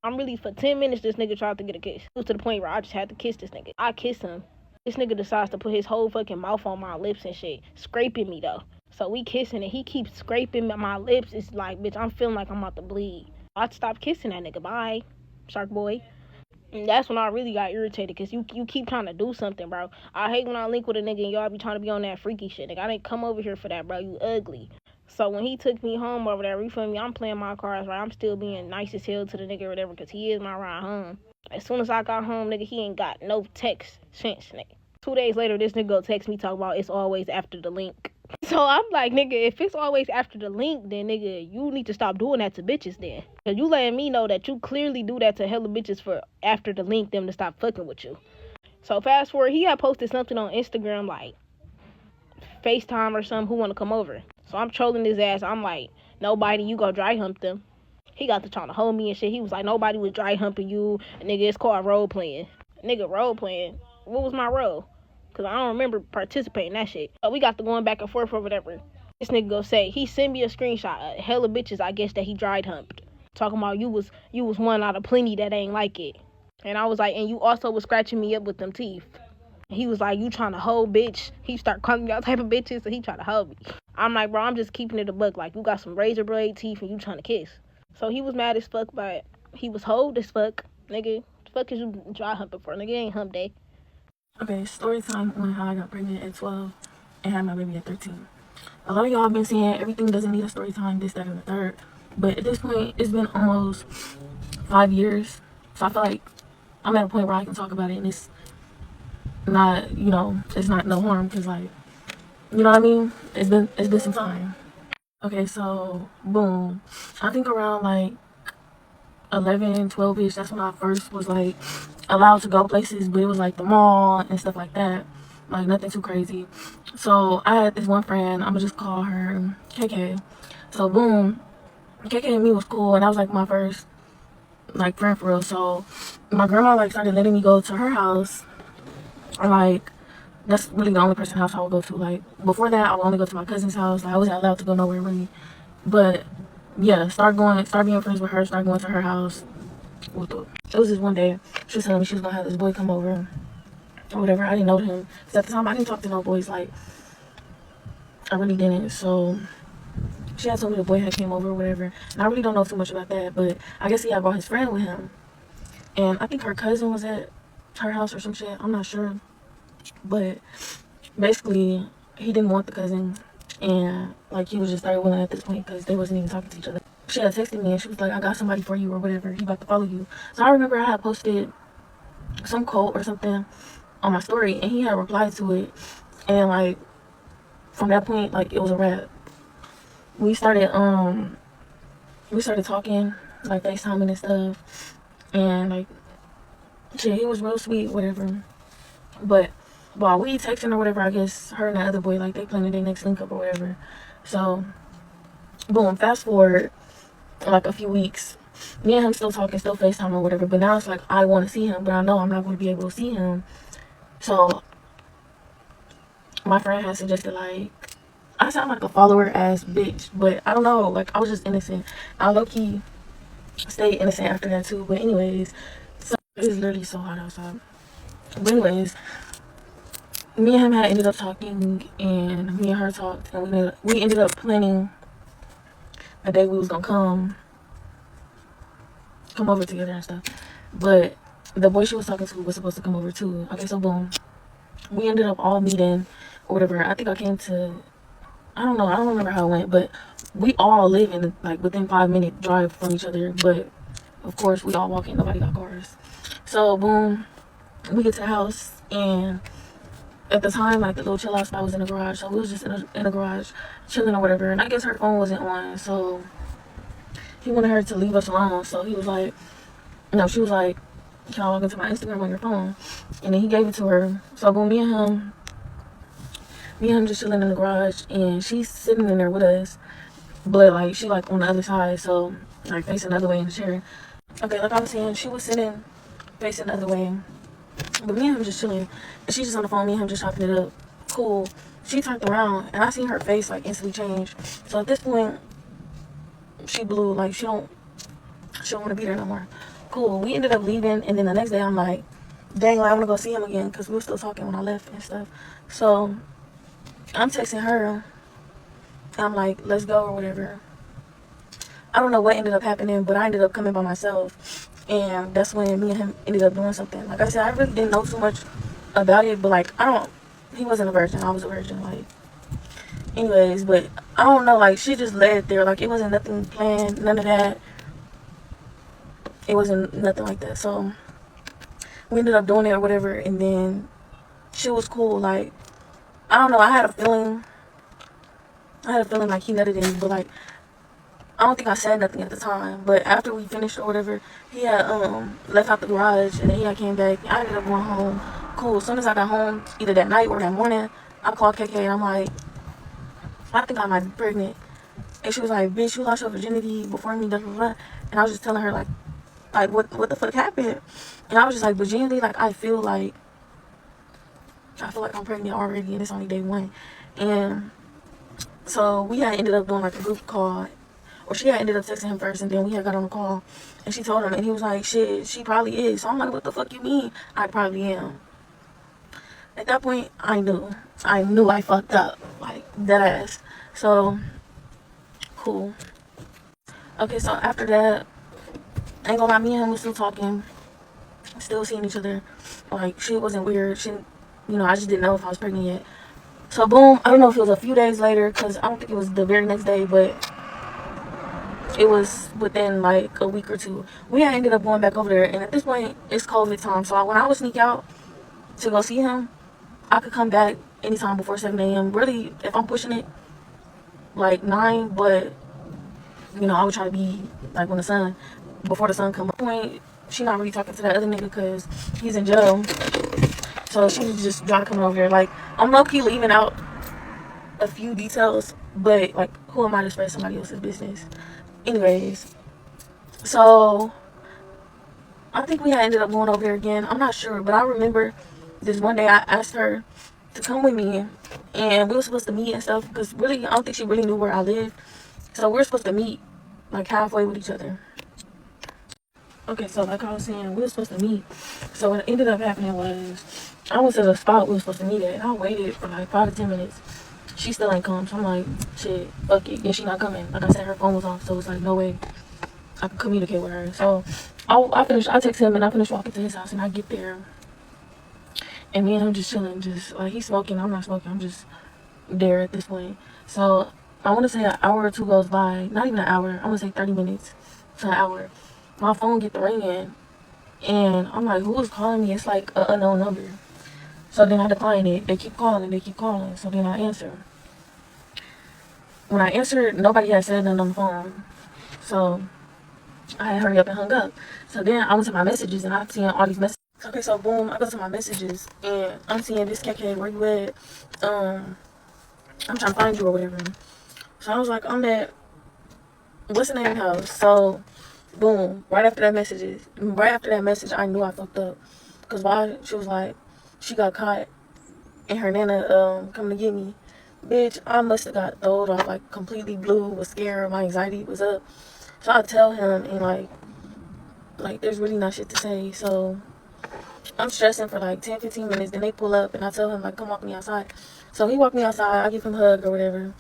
I'm really, for 10 minutes, this nigga tried to get a kiss. It was to the point where I just had to kiss this nigga. I kissed him. This nigga decides to put his whole fucking mouth on my lips and shit. Scraping me, though. So we kissing and he keeps scraping my lips. It's bitch, I'm feeling like I'm about to bleed. I'd stop kissing that nigga. Bye, Shark Boy. And that's when I really got irritated, because you keep trying to do something, bro. I hate when I link with a nigga and y'all be trying to be on that freaky shit. Nigga, I didn't come over here for that, bro. You ugly. So when he took me home over there, you feel me, I'm playing my cards, right? I'm still being nice as hell to the nigga or whatever, because he is my ride home. As soon as I got home, nigga, he ain't got no text since, nigga. 2 days later, this nigga go text me talking about it's always after the link. So I'm like, nigga, if it's always after the link, then nigga, you need to stop doing that to bitches then. Cause you letting me know that you clearly do that to hella bitches for after the link them to stop fucking with you. So fast forward, he had posted something on Instagram like FaceTime or something, who wanna come over. So I'm trolling his ass. I'm like, nobody, you go dry hump them. He got to trying to hold me and shit. He was like, nobody was dry humping you. Nigga, it's called role playing. Nigga, role playing. What was my role? Because I don't remember participating in that shit. So we got to going back and forth or whatever. This nigga go say, he sent me a screenshot. Hella bitches, I guess, that he dry humped. Talking about you was one out of plenty that ain't like it. And I was like, and you also was scratching me up with them teeth. And he was like, you trying to hold, bitch. He start calling me all type of bitches, so he trying to hold me. I'm like, bro, I'm just keeping it a buck. Like, you got some razor blade teeth and you trying to kiss. So he was mad as fuck, but he was hold as fuck. Nigga, the fuck is you dry humping for? Nigga, ain't hump day. Okay, story time on how I got pregnant at 12 and had my baby at 13. A lot of y'all have been saying everything doesn't need a story time, this, that, and the third. But at this point, it's been almost 5 years. So I feel like I'm at a point where I can talk about it and it's not, it's not no harm because, like, you know what I mean? It's been some time. Okay, so, boom. I think around, like, 11, 12-ish, that's when I first was, like, allowed to go places, but it was, like, the mall and stuff like that. Like, nothing too crazy. So, I had this one friend, I'm gonna just call her KK. So, boom, KK and me was cool, and that was, like, my first, like, friend for real. So, my grandma, like, started letting me go to her house, or, like, that's really the only person's house I would go to. Like, before that, I would only go to my cousin's house. Like, I wasn't allowed to go nowhere, really. But, yeah, start being friends with her, start going to her house. It was just one day, she was telling me she was gonna have this boy come over or whatever. I didn't know him because at the time I didn't talk to no boys. Like, I really didn't. So she had told me the boy had came over or whatever, and I really don't know too much about that, but I guess he had brought his friend with him, and I think her cousin was at her house or some shit. I'm not sure, but basically he didn't want the cousin, and like he was just started willing at this point because they wasn't even talking to each other. She had texted me and she was like, I got somebody for you or whatever. He about to follow you. So I remember I had posted some quote or something on my story and he had replied to it. And like from that point, like it was a wrap. We started talking, like FaceTiming and stuff. And like shit, he was real sweet, whatever. But while we texting or whatever, I guess her and the other boy, like they planning their next link up or whatever. So boom, fast forward like a few weeks, me and him still talking, still FaceTime or whatever, but now it's like I want to see him, but I know I'm not going to be able to see him. So my friend had suggested, like, I sound like a follower ass bitch, but I don't know, like I was just innocent. I low-key stayed innocent after that too, but anyways, so it was literally so hot outside. But anyways, me and him had ended up talking, and me and her talked, and we ended up planning a day we was gonna come over together and stuff. But the boy she was talking to was supposed to come over too. Okay, so boom, we ended up all meeting or whatever. I think I came to, I don't know, I don't remember how it went, but we all live in like within 5-minute drive from each other. But of course we all walking, nobody got cars. So boom, we get to the house, and at the time, like the little chill out spot was in the garage, so we was just in the garage chilling or whatever. And I guess her phone wasn't on, so he wanted her to leave us alone. So he was like, no, she was like, can I log into my Instagram on your phone? And then he gave it to her. So boom, me and him just chilling in the garage, and she's sitting in there with us, but like she like on the other side, so like facing the other way in the chair. Okay, like I was saying, she was sitting facing the other way, but me and him just chilling, and she's just on the phone, me and him just chopping it up. Cool. She turned around and I seen her face like instantly change. So at this point, she blew, like she don't want to be there no more. Cool. We ended up leaving, and then the next day I'm like, dang, like I want to go see him again because we were still talking when I left and stuff. So I'm texting her. I'm like, let's go or whatever. I don't know what ended up happening, but I ended up coming by myself, and that's when me and him ended up doing something. Like I said, I really didn't know too much about it, but like he wasn't a virgin, I was a virgin, like anyways. But I don't know, like she just led there, like it wasn't nothing planned, none of that. It wasn't nothing like that. So we ended up doing it or whatever, and then she was cool. Like I don't know, I had a feeling I had a feeling like he nutted in me, but like I don't think I said nothing at the time. But after we finished or whatever, he had left out the garage and then he had came back. I ended up going home. Cool. As soon as I got home, either that night or that morning, I called KK and I'm like, I think I might be pregnant. And she was like, bitch, you lost your virginity before me, blah, blah, blah. And I was just telling her like what the fuck happened? And I was just like, but genuinely, like I feel like I'm pregnant already and it's only day one. And so we had ended up doing like a group call, or she had ended up texting him first, and then we had got on the call, and she told him, and he was like, shit, she probably is. So I'm like, what the fuck you mean? I probably am. At that point, I knew I fucked up, like dead ass. So cool. Okay, so after that, ain't gonna lie, me and him was still talking, still seeing each other. Like shit wasn't weird. Shit, I just didn't know if I was pregnant yet. So boom, I don't know if it was a few days later, because I don't think it was the very next day, but it was within like a week or two. We had ended up going back over there, and at this point, it's COVID time. So when I would sneak out to go see him, I could come back anytime before 7 a.m. Really, if I'm pushing it, like 9, but I would try to be like before the sun come up. At this point, she not really talking to that other nigga because he's in jail. So she was just trying to come over there. Like, I'm low-key leaving out a few details, but like, who am I to spread somebody else's business? Anyways, so I think we had ended up going over there again. I'm not sure, but I remember this one day I asked her to come with me, and we were supposed to meet and stuff, because really, I don't think she really knew where I lived. So we were supposed to meet like halfway with each other. Okay, so like I was saying, we were supposed to meet. So what ended up happening was I went to the spot we were supposed to meet at, and I waited for like 5 to 10 minutes. She still ain't come, so I'm like, shit, fuck it. Yeah, she not coming. Like I said, her phone was off, so it's like no way I could communicate with her. So I text him and I finished walking to his house, and I get there, and me and him just chilling, just like he's smoking, I'm not smoking, I'm just there at this point. So I want to say an hour or two goes by, not even an hour, I want to say 30 minutes to an hour. My phone get the ringing, and I'm like, who is calling me? It's like an unknown number. So then I decline it. They keep calling, so then I answer. When I answered, nobody had said nothing on the phone, so I hurry up and hung up. So then I went to my messages, and I'm seeing all these messages. Okay, so boom, I go to my messages, and I'm seeing this KK, where you at? I'm trying to find you or whatever. So I was like, I'm at what's the name house? So boom, right after that message, I knew I fucked up. Cause why? She was like, she got caught, and her nana coming to get me. Bitch, I must have got throwed off, like completely blue, was scared, my anxiety was up. So I tell him, and like there's really not shit to say. So I'm stressing for like 10-15 minutes. Then they pull up, and I tell him like, come walk me outside. So he walked me outside. I give him a hug or whatever,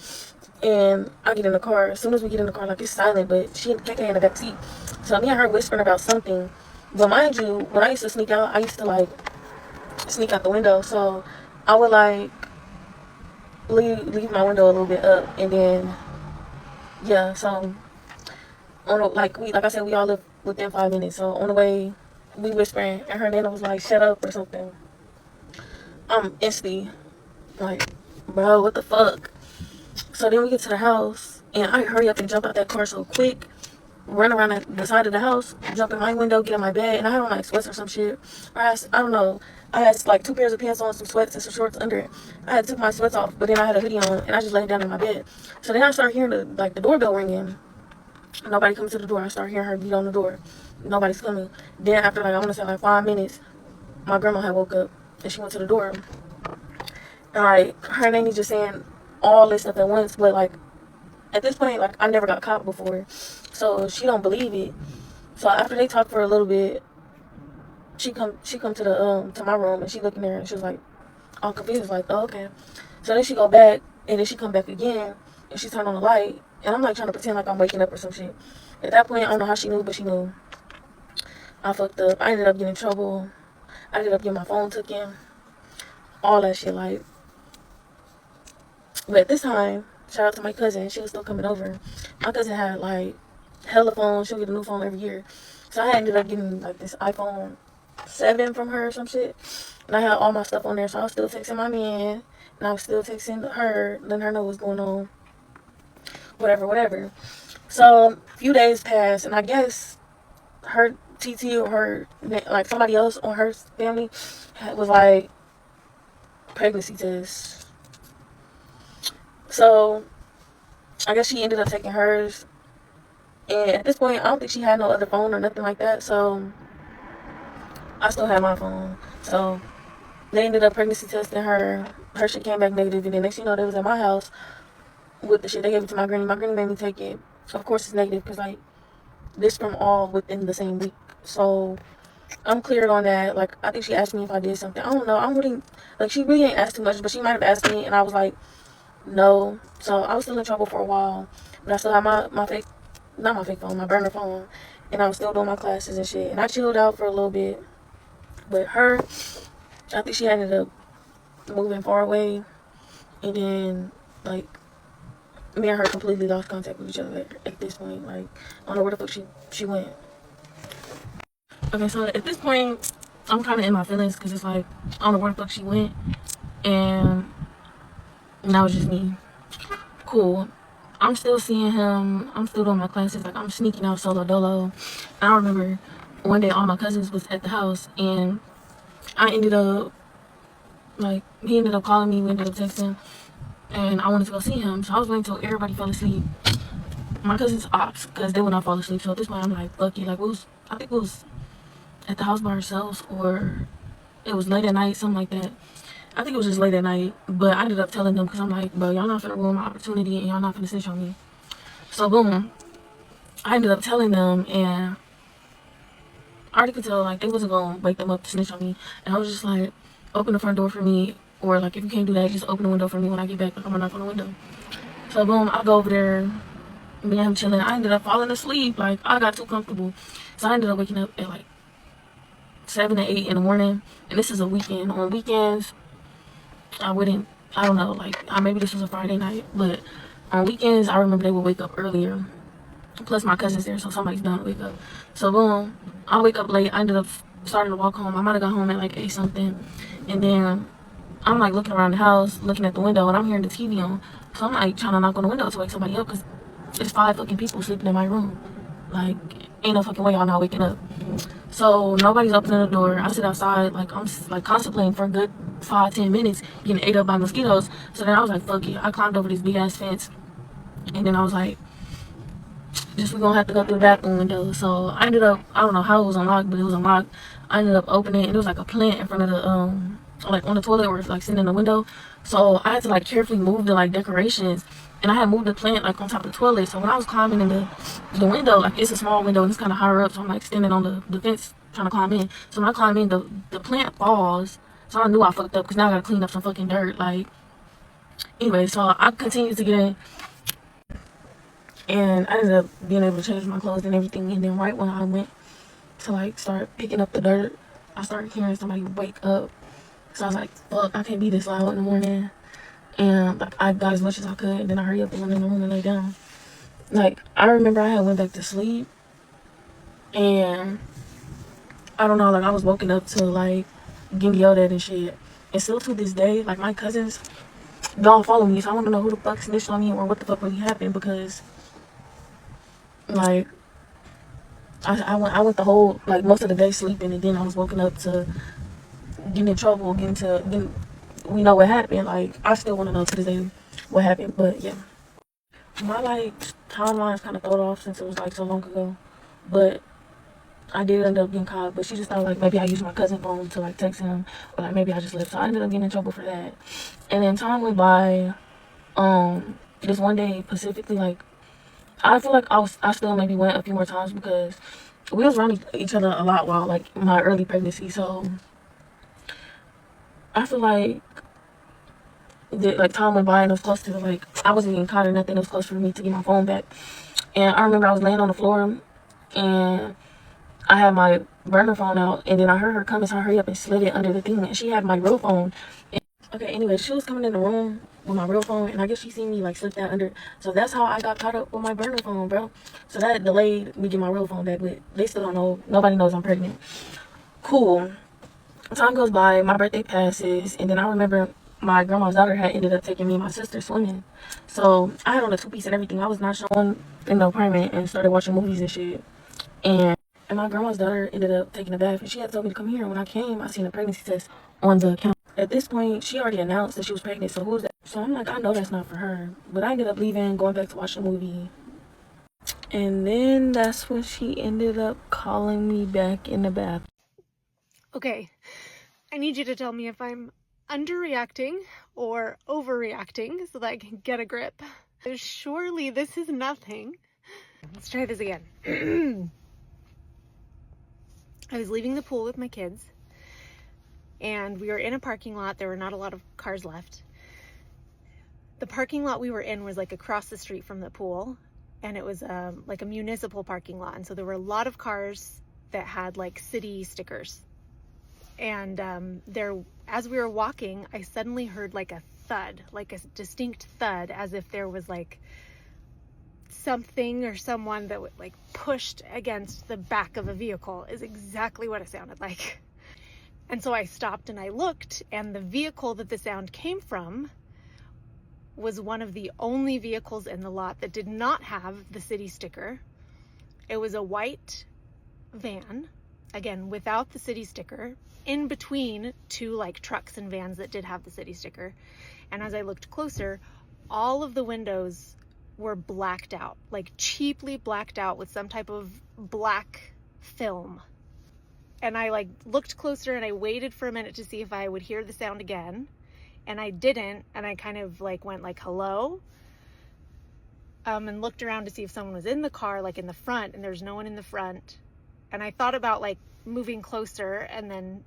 and I get in the car. As soon as we get in the car, like it's silent, but she and KK in the back seat. So me and her whispering about something. But mind you, when I used to sneak out, I used to like sneak out the window. So I would like leave my window a little bit up, and then yeah. So like I said, we all live within 5 minutes. So on the way, we whispering, and her nana was like, "Shut up" or something. I'm instantly like, bro, what the fuck? So then we get to the house, and I hurry up and jump out that car so quick, run around the side of the house, jump in my window, get in my bed, and I had on like sweats or some shit. I don't know. I had like 2 pairs of pants on, some sweats, and some shorts under it. I had took my sweats off, but then I had a hoodie on, and I just laid down in my bed. So then I started hearing the doorbell ringing. Nobody comes to the door. I start hearing her beat on the door. Nobody's coming. Then after like I want to say like 5 minutes, my grandma had woke up, and she went to the door. And like her and Nanny just saying all this stuff at once, but like at this point, like I never got caught before, so she don't believe it. So after they talked for a little bit, she come to the to my room, and she looked in there, and she was like all confused, like, oh, okay. So then she go back, and then she come back again, and she turned on the light, and I'm like trying to pretend like I'm waking up or some shit. At that point, I don't know how she knew, but she knew. I fucked up. I ended up getting in trouble. I ended up getting my phone taken, all that shit, like. But at this time, shout out to my cousin, she was still coming over. My cousin had like hella phones. She'll get a new phone every year. So I ended up getting like this iPhone 7 from her or some shit. And I had all my stuff on there. So I was still texting my man, and I was still texting her, letting her know what's going on. whatever. So a few days passed, and I guess her TT or her, like somebody else on her family was like pregnancy test. So I guess she ended up taking hers. And at this point, I don't think she had no other phone or nothing like that. So I still had my phone. So they ended up pregnancy testing her. Her shit came back negative, and then next thing you know, they was at my house with the shit. They gave it to my granny. My granny made me take it. Of course, it's negative because like this from all within the same week. So I'm cleared on that. Like I think she asked me if I did something. I don't know. I'm really like she really ain't asked too much, but she might have asked me, and I was like, no. So I was still in trouble for a while, but I still had my fake, not my fake phone, my burner phone, and I was still doing my classes and shit. And I chilled out for a little bit. But her, I think she ended up moving far away, and then like me and her completely lost contact with each other at this point. Like I don't know where the fuck she went. Okay, so at this point, I'm kind of in my feelings because it's like I don't know where the fuck she went, and now it's just me. Cool. I'm still seeing him. I'm still doing my classes. Like I'm sneaking out solo dolo. I remember one day all my cousins was at the house, and I ended up like he ended up calling me. We ended up texting, and I wanted to go see him. So I was waiting till everybody fell asleep. My cousins ops because they would not fall asleep. So at this point, I'm like, fuck you. Like I think it was at the house by ourselves, or it was late at night, something like that. I think it was just late at night, but I ended up telling them because I'm like, bro, y'all not finna ruin my opportunity and y'all not finna snitch on me. So boom, I ended up telling them, and I already could tell like they wasn't gonna wake them up to snitch on me, and I was just like, open the front door for me, or like if you can't do that, just open the window for me when I get back. Like I'm gonna knock on the window. So boom, I go over there, me and him chilling. I ended up falling asleep, like I got too comfortable, so I ended up waking up at like 7 to 8 in the morning, and this is a weekend. On weekends, I don't know, like maybe this was a Friday night, but on weekends I remember they would wake up earlier. Plus my cousin's there, so somebody's bound to wake up. So boom, I wake up late. I ended up starting to walk home. I might have got home at like 8 something, and then I'm like looking around the house, looking at the window, and I'm hearing the TV on. So I'm like trying to knock on the window to wake somebody up because there's 5 fucking people sleeping in my room. Like ain't no fucking way y'all not waking up. So nobody's opening the door. I sit outside, like I'm like contemplating for a good 5-10 minutes, getting ate up by mosquitoes. So then I was like, fuck it. I climbed over this big ass fence, and then I was like, just we're gonna have to go through the bathroom window. So I ended up, I don't know how it was unlocked, but it was unlocked. I ended up opening it, and there was like a plant in front of the like on the toilet or like sitting in the window. So I had to like carefully move the like decorations, and I had moved the plant like on top of the toilet. So when I was climbing in the window, like it's a small window and it's kind of higher up, so I'm like standing on the fence trying to climb in. So when I climb in, the plant falls. So I knew I fucked up because now I gotta clean up some fucking dirt. Like anyway, so I continued to get in, and I ended up being able to change my clothes and everything. And then right when I went to like start picking up the dirt, I started hearing somebody wake up. So I was like, fuck, I can't be this loud in the morning. And like I got as much as I could, and then I hurried up and went in the room and lay down. Like I remember I had went back to sleep, and I don't know, like I was woken up to like getting yelled at and shit. And still to this day, like my cousins don't follow me, so I want to know who the fuck snitched on me or what the fuck really happened, because like I went the whole like most of the day sleeping, and then I was woken up to getting in trouble, getting we know what happened. Like I still want to know to this day what happened, but yeah, my like timeline is kind of thrown off since it was like so long ago, but I did end up getting caught. But she just thought like maybe I used my cousin's phone to like text him, or like maybe I just left. So I ended up getting in trouble for that. And then time went by. This one day specifically, like I feel like I still maybe went a few more times because we was around each other a lot while like my early pregnancy. So I feel like like time went by and it was close to like I wasn't getting caught or nothing. It was close for me to get my phone back. And I remember I was laying on the floor and I had my burner phone out, and then I heard her coming, so I hurried up and slid it under the thing, and she had my real phone. Okay, anyway, she was coming in the room with my real phone, and I guess she seen me like slip that under. So that's how I got caught up with my burner phone, bro. So that delayed me getting my real phone back, but they still don't know. Nobody knows I'm pregnant. Cool. Time goes by, my birthday passes, and then I remember my grandma's daughter had ended up taking me and my sister swimming. So I had on a two-piece and everything. I was not showing in the apartment and started watching movies and shit. And my grandma's daughter ended up taking a bath, and she had told me to come here. And when I came, I seen a pregnancy test on the counter. At this point, she already announced that she was pregnant, so who's that? So I'm like, I know that's not for her. But I ended up leaving, going back to watch the movie. And then that's when she ended up calling me back in the bath. Okay, I need you to tell me if I'm underreacting or overreacting so that I can get a grip. Surely this is nothing. Let's try this again. I was leaving the pool with my kids, and we were in a parking lot. There were not a lot of cars left. The parking lot we were in was like across the street from the pool, and it was like a municipal parking lot. And so there were a lot of cars that had like city stickers. And as we were walking, I suddenly heard like a thud, like a distinct thud, as if there was like something or someone that would like pushed against the back of a vehicle, is exactly what it sounded like. And so I stopped and I looked, and the vehicle that the sound came from was one of the only vehicles in the lot that did not have the city sticker. It was a white van, again, without the city sticker, in between two like trucks and vans that did have the city sticker. And as I looked closer, all of the windows were blacked out, like cheaply blacked out with some type of black film. And I like looked closer and I waited for a minute to see if I would hear the sound again, and I didn't. And I kind of like went like hello, and looked around to see if someone was in the car, like in the front, and there's no one in the front. And I thought about like moving closer, and then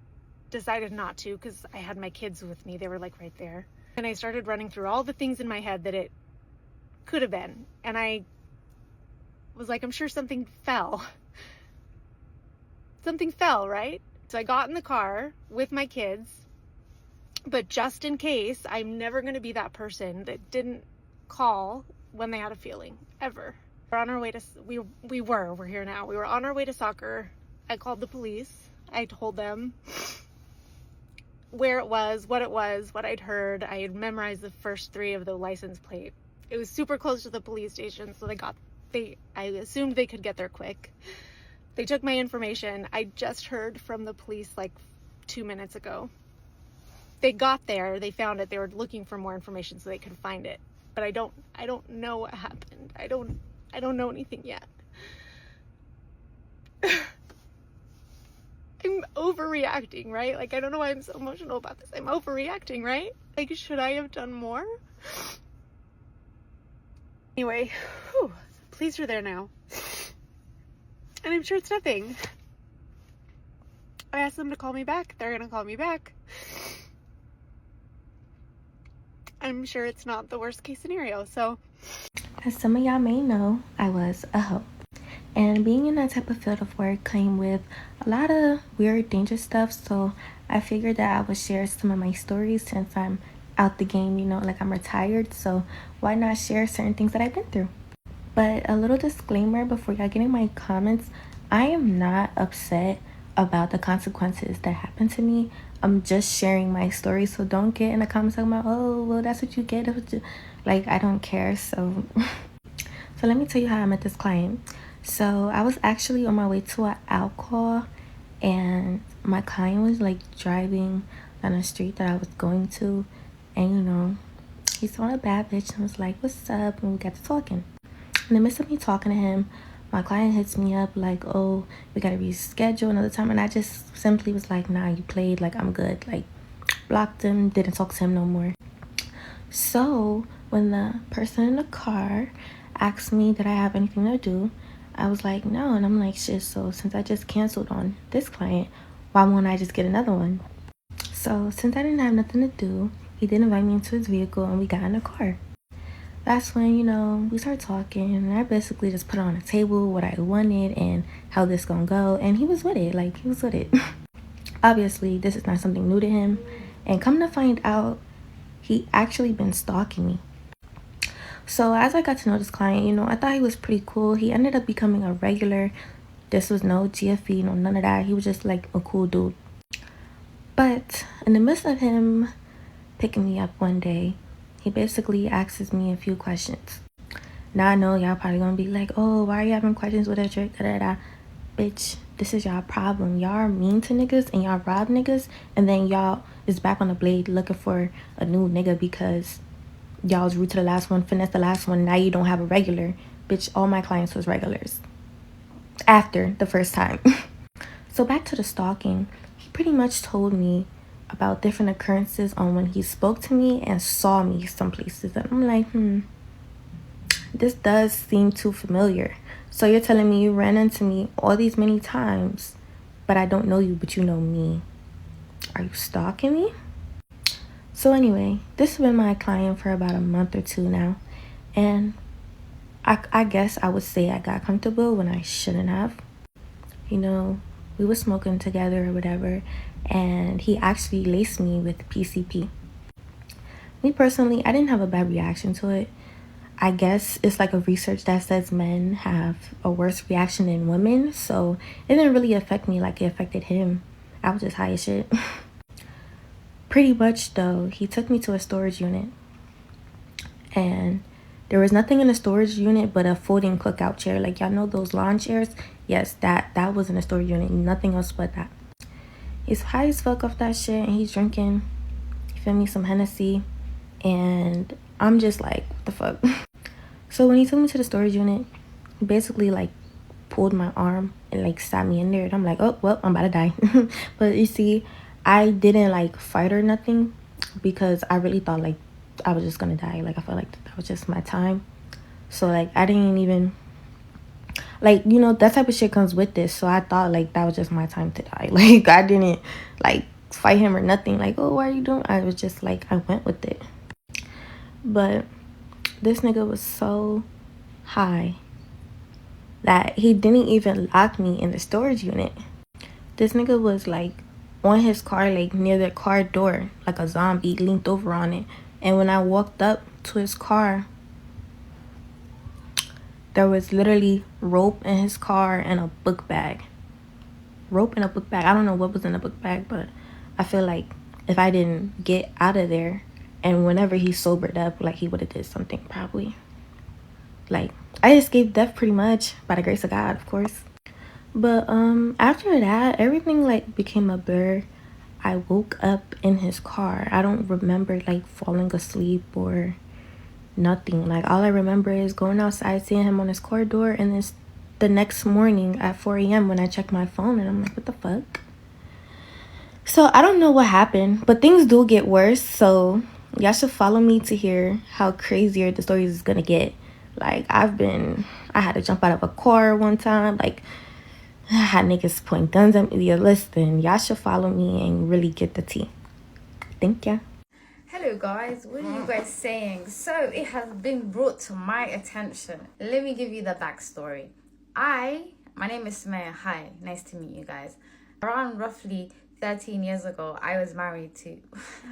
decided not to because I had my kids with me. They were like right there. And I started running through all the things in my head that it could have been. And I was like, I'm sure something fell. Something fell, right? So I got in the car with my kids, but just in case, I'm never going to be that person that didn't call when they had a feeling, ever. We're on our way to, we're here now. We were on our way to soccer. I called the police. I told them where it was, what I'd heard. I had memorized the first three of the license plate. It was super close to the police station, so I assumed they could get there quick. They took my information. I just heard from the police like 2 minutes ago. They got there, they found it, they were looking for more information so they could find it. But I don't know what happened. I don't know anything yet. I'm overreacting, right? Like, I don't know why I'm so emotional about this. I'm overreacting, right? Like, should I have done more? Anyway, police are there now. And I'm sure it's nothing. I asked them to call me back. They're gonna call me back. I'm sure it's not the worst case scenario, so. As some of y'all may know, I was a hoe. And being in that type of field of work came with a lot of weird, dangerous stuff. So I figured that I would share some of my stories since I'm out the game, you know, like I'm retired. So why not share certain things that I've been through? But a little disclaimer before y'all get in my comments, I am not upset about the consequences that happened to me. I'm just sharing my story, so don't get in the comments talking about, oh, well, that's what you get. Like, I don't care. So let me tell you how I met this client. So I was actually on my way to an alcohol, and my client was like driving down the street that I was going to, and you know, he saw a bad bitch and was like, what's up? And we got to talking. In the midst of me talking to him, my client hits me up like, oh, we gotta reschedule another time. And I just simply was like, nah, you played, like, I'm good. Like, blocked him, didn't talk to him no more. So when the person in the car asked me did I have anything to do, I was like, no. And I'm like, shit, so since I just canceled on this client, why won't I just get another one? So since I didn't have nothing to do, he did invite me into his vehicle and we got in the car. That's when, you know, we started talking, and I basically just put on the table what I wanted and how this gonna go, and he was with it. Like, he was with it. Obviously, this is not something new to him, and come to find out, he actually been stalking me. So as I got to know this client, you know, I thought he was pretty cool. He ended up becoming a regular. This was no GFE, no none of that. He was just like a cool dude. But in the midst of him picking me up one day, he basically asks me a few questions. Now I know y'all probably gonna be like, oh, why are you having questions with a trick? Da, da, da. Bitch, this is y'all problem. Y'all are mean to niggas and y'all rob niggas, and then y'all is back on the blade looking for a new nigga because y'all was rude to the last one, finesse the last one. Now you don't have a regular. Bitch, all my clients was regulars after the first time. So back to the stalking. He pretty much told me about different occurrences on when he spoke to me and saw me some places. And I'm like, this does seem too familiar. So you're telling me you ran into me all these many times, but I don't know you, but you know me. Are you stalking me? So anyway, this has been my client for about a month or two now. And I guess I would say I got comfortable when I shouldn't have. You know, we were smoking together or whatever, and he actually laced me with PCP. Me personally, I didn't have a bad reaction to it. I guess it's like a research that says men have a worse reaction than women, so it didn't really affect me like it affected him. I was just high as shit. Pretty much though, he took me to a storage unit, and there was nothing in the storage unit but a folding cookout chair. Like, y'all know those lawn chairs? Yes, that was in the storage unit. Nothing else but that. He's high as fuck off that shit, and he's drinking, you feel me, some Hennessy. And I'm just like, what the fuck? So when he took me to the storage unit, he basically like pulled my arm and like sat me in there. And I'm like, oh, well, I'm about to die. But you see, I didn't like fight or nothing because I really thought like I was just gonna die. Like, I felt like that was just my time. So like I didn't even like, you know, that type of shit comes with this. So I thought like that was just my time to die. Like, I didn't like fight him or nothing. Like, oh, what are you doing? I was just like, I went with it. But this nigga was so high that he didn't even lock me in the storage unit. This nigga was like on his car, like near the car door, like a zombie, leaned over on it. And when I walked up to his car, there was literally rope in his car and a book bag. Rope and a book bag. I don't know what was in the book bag, but I feel like if I didn't get out of there, and whenever he sobered up, like he would have did something probably. Like, I escaped death pretty much by the grace of God, of course. But after that, everything like became a blur. I woke up in his car. I don't remember like falling asleep or nothing. Like, all I remember is going outside, seeing him on his car door, and then the next morning at 4 a.m. when I checked my phone, and I'm like, what the fuck? So I don't know what happened, but things do get worse. So y'all should follow me to hear how crazier the stories is gonna get. Like, I had to jump out of a car one time. Like, I had niggas point guns at me. Listen, y'all should follow me and really get the tea. Thank ya. Hello guys, what are you guys saying? So it has been brought to my attention. Let me give you the backstory. My name is Sumaya. Hi, nice to meet you guys. Around roughly 13 years ago, I was married to,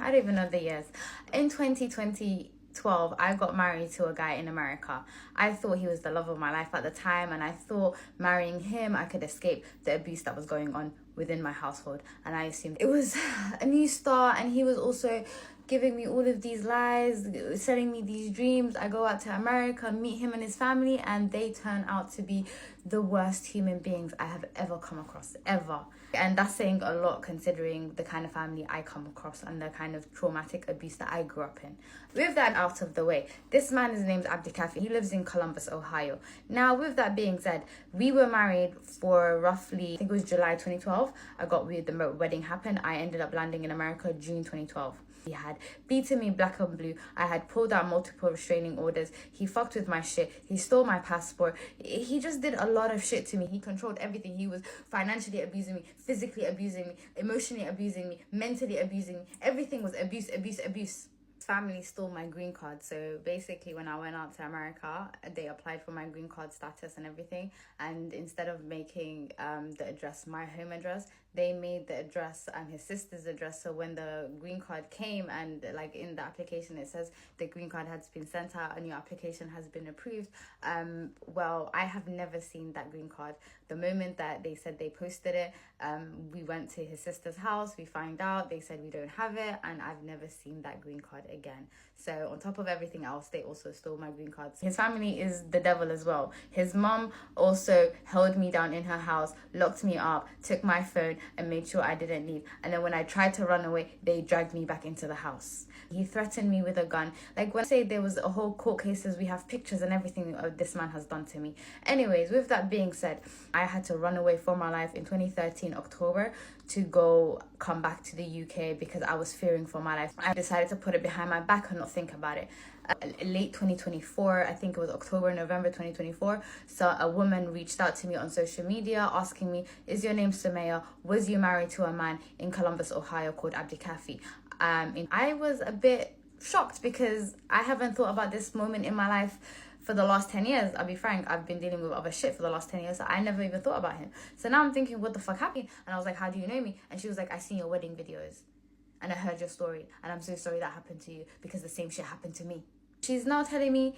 I don't even know the years. In 2012, I got married to a guy in America. I thought he was the love of my life at the time, and I thought marrying him, I could escape the abuse that was going on within my household. And I assumed it was a new start, and he was also giving me all of these lies, selling me these dreams. I go out to America, meet him and his family, and they turn out to be the worst human beings I have ever come across, ever. And that's saying a lot considering the kind of family I come across and the kind of traumatic abuse that I grew up in. With that out of the way, this man, his name's Abdi Kafi. He lives in Columbus, Ohio. Now, with that being said, we were married for roughly, I think it was July 2012. The wedding happened. I ended up landing in America June 2012. He had beaten me black and blue. I had pulled out multiple restraining orders. He fucked with my shit. He stole my passport. He just did a lot of shit to me. He controlled everything. He was financially abusing me, physically abusing me, emotionally abusing me, mentally abusing me. Everything was abuse, abuse, abuse. Family stole my green card. So basically, when I went out to America, they applied for my green card status and everything, and instead of making the address my home address, they made the address his sister's address. So when the green card came, and like in the application it says the green card has been sent out and your application has been approved, well, I have never seen that green card The moment that they said they posted it, we went to his sister's house. We find out, they said we don't have it, and I've never seen that green card again. So on top of everything else, they also stole my green cards. His family is the devil as well. His mom also held me down in her house, locked me up, took my phone, and made sure I didn't leave. And then when I tried to run away, they dragged me back into the house. He threatened me with a gun. Like, when I say there was a whole court cases, we have pictures and everything this man has done to me. Anyways, with that being said, I had to run away for my life in 2013 October to come back to the UK because I was fearing for my life. I decided to put it behind my back and not think about it. Late 2024, I think it was November 2024, so a woman reached out to me on social media asking me, is your name Sumaya? Was you married to a man in Columbus, Ohio called Abdi Kafi? I was a bit shocked because I haven't thought about this moment in my life for the last 10 years. I'll be frank, I've been dealing with other shit for the last 10 years, so I never even thought about him. So now I'm thinking, what the fuck happened? And I was like, how do you know me? And she was like, I seen your wedding videos and I heard your story, and I'm so sorry that happened to you because the same shit happened to me. She's now telling me,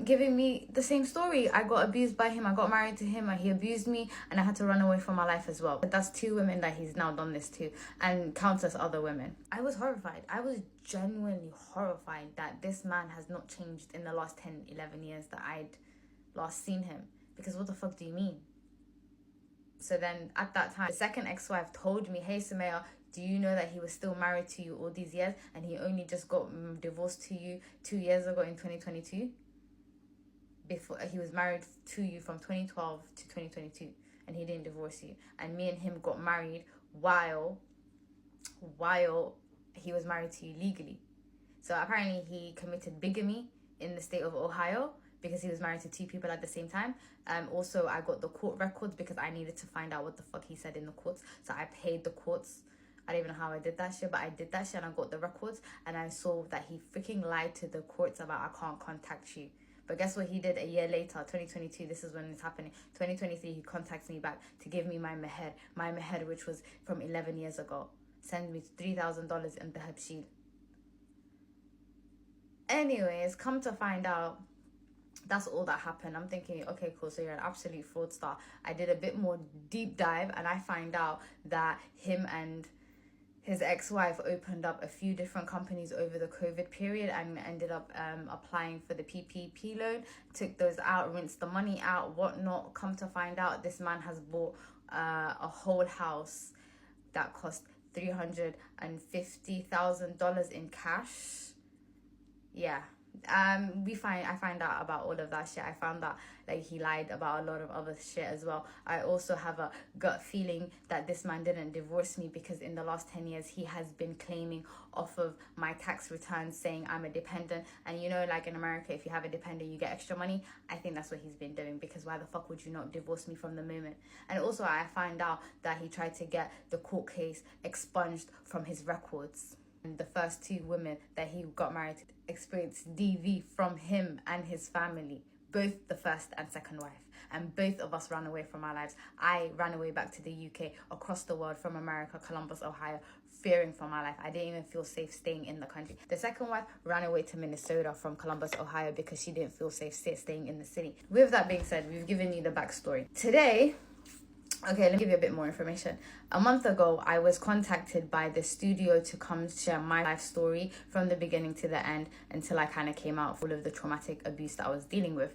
giving me the same story. I got abused by him, I got married to him, and he abused me, and I had to run away from my life as well. But that's 2 women that he's now done this to, and countless other women. I was horrified. I was genuinely horrified that this man has not changed in the last 10, 11 years that I'd last seen him. Because what the fuck do you mean? So then at that time, the second ex-wife told me, hey Sumaya, do you know that he was still married to you all these years and he only just got divorced to you 2 years ago in 2022? Before he was married to you from 2012 to 2022 and he didn't divorce you. And me and him got married while he was married to you legally. So apparently he committed bigamy in the state of Ohio because he was married to 2 people at the same time. Also, I got the court records because I needed to find out what the fuck he said in the courts. So I paid the courts. I don't even know how I did that shit, but I did that shit and I got the records, and I saw that he freaking lied to the courts about I can't contact you. But guess what he did a year later, 2022, this is when it's happening. 2023, he contacts me back to give me my meher, which was from 11 years ago. Send me $3,000 in the Habshil. Anyways, come to find out, that's all that happened. I'm thinking, okay, cool, so you're an absolute fraudster. I did a bit more deep dive and I find out that him and his ex-wife opened up a few different companies over the COVID period and ended up applying for the PPP loan, took those out, rinsed the money out, whatnot. Come to find out, this man has bought a whole house that cost $350,000 in cash. Yeah. I find out about all of that shit. I found out like he lied about a lot of other shit as well. I also have a gut feeling that this man didn't divorce me because in the last 10 years he has been claiming off of my tax returns saying I'm a dependent, and you know, like in America, if you have a dependent you get extra money. I think that's what he's been doing, because why the fuck would you not divorce me from the moment? And also I find out that he tried to get the court case expunged from his records. And the first 2 women that he got married to experienced DV from him and his family, both the first and second wife. And both of us ran away from our lives. I ran away back to the UK, across the world, from America, Columbus, Ohio, fearing for my life. I didn't even feel safe staying in the country. The second wife ran away to Minnesota from Columbus, Ohio, because she didn't feel safe staying in the city. With that being said, we've given you the backstory. Today, okay, let me give you a bit more information. A month ago, I was contacted by the studio to come share my life story from the beginning to the end until I kind of came out full of the traumatic abuse that I was dealing with.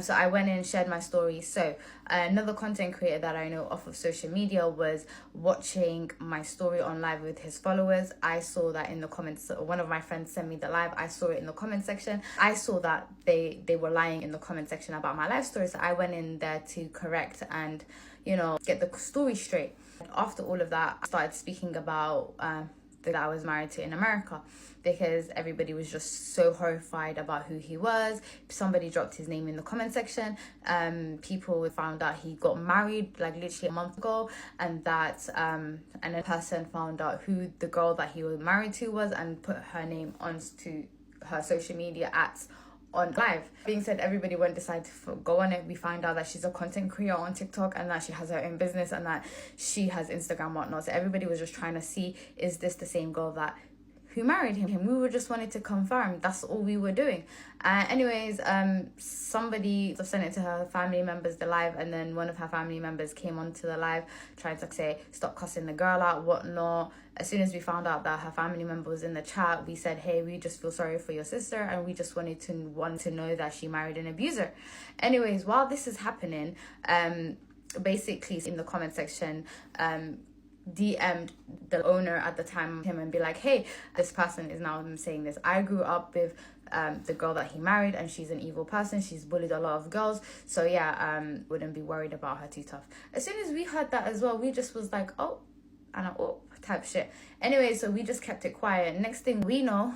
So I went in and shared my story. So another content creator that I know off of social media was watching my story on live with his followers. I saw that in the comments. One of my friends sent me the live. I saw it in the comment section. I saw that they were lying in the comment section about my life story. So I went in there to correct and, you know, get the story straight. After all of that, I started speaking about that I was married to in America, because everybody was just so horrified about who he was. Somebody dropped his name in the comment section. People found out he got married like literally a month ago, and that and a person found out who the girl that he was married to was and put her name onto her social media on live. Being said, everybody went decide to go on it. We find out that she's a content creator on TikTok and that she has her own business and that she has Instagram, whatnot. So everybody was just trying to see, is this the same girl that who married him. We were just wanted to confirm. That's all we were doing. Anyways, somebody sent it to her family members, the live, and then one of her family members came onto the live trying to say, stop cussing the girl out, whatnot. As soon as we found out that her family member was in the chat, we said, hey, we just feel sorry for your sister, and we just wanted to know that she married an abuser. Anyways, while this is happening, basically in the comment section, DM'd the owner at the time him and be like, hey, this person is now saying this. I grew up with the girl that he married, and she's an evil person. She's bullied a lot of girls. So yeah, wouldn't be worried about her too tough. As soon as we heard that as well, we just was like, oh, and oh, type shit. Anyway, so we just kept it quiet. Next thing we know,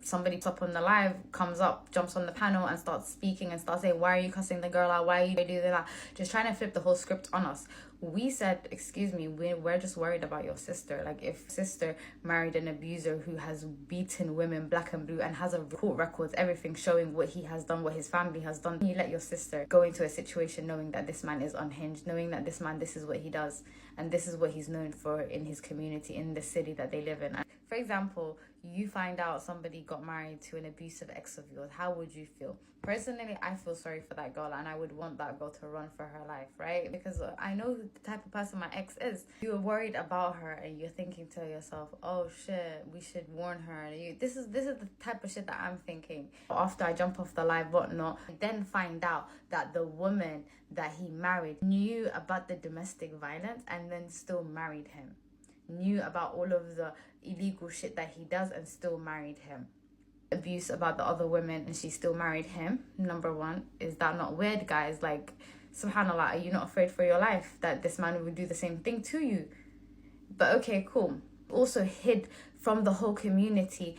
somebody up on the live comes up, jumps on the panel and starts speaking and starts saying, why are you cussing the girl out? Why are you doing that? Just trying to flip the whole script on us. We said, excuse me, we're just worried about your sister. Like, if sister married an abuser who has beaten women black and blue and has a court records, everything showing what he has done, what his family has done, you let your sister go into a situation knowing that this man is unhinged, knowing that this man, this is what he does, and this is what he's known for in his community, in the city that they live in. For example, you find out somebody got married to an abusive ex of yours. How would you feel? Personally, I feel sorry for that girl, and I would want that girl to run for her life, right? Because I know the type of person my ex is. You're worried about her, and you're thinking to yourself, oh shit, we should warn her. This is the type of shit that I'm thinking. After I jump off the live, whatnot, then find out that the woman that he married knew about the domestic violence and then still married him. Knew about all of the illegal shit that he does and still married him. Abuse about the other women and she still married him. Number one, is that not weird, guys? Like, subhanallah, are you not afraid for your life that this man would do the same thing to you? But okay, cool. Also hid from the whole community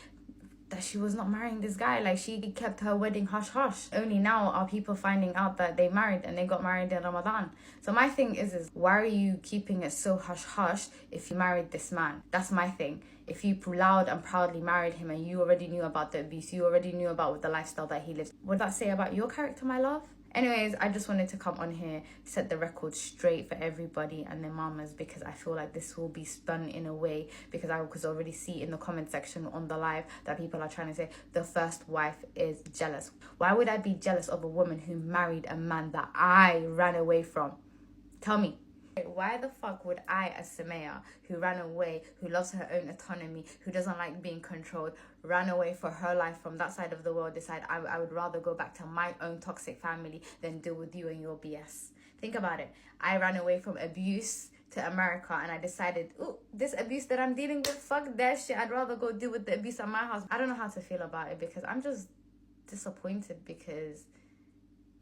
that she was not marrying this guy. Like, she kept her wedding hush hush. Only now are people finding out that they married, and they got married in Ramadan. So my thing is why are you keeping it so hush hush if you married this man? That's my thing. If you loud and proudly married him and you already knew about the abuse, you already knew about the lifestyle that he lives, what does that say about your character, my love? Anyways, I just wanted to come on here, set the record straight for everybody and their mamas, because I feel like this will be spun in a way, because I could already see in the comment section on the live that people are trying to say the first wife is jealous. Why would I be jealous of a woman who married a man that I ran away from? Tell me. Why the fuck would I, as Samaya, who ran away, who loves her own autonomy, who doesn't like being controlled, ran away for her life from that side of the world, decide I would rather go back to my own toxic family than deal with you and your BS? Think about it. I ran away from abuse to America, and I decided, oh, this abuse that I'm dealing with, fuck that shit. I'd rather go deal with the abuse at my house. I don't know how to feel about it, because I'm just disappointed, because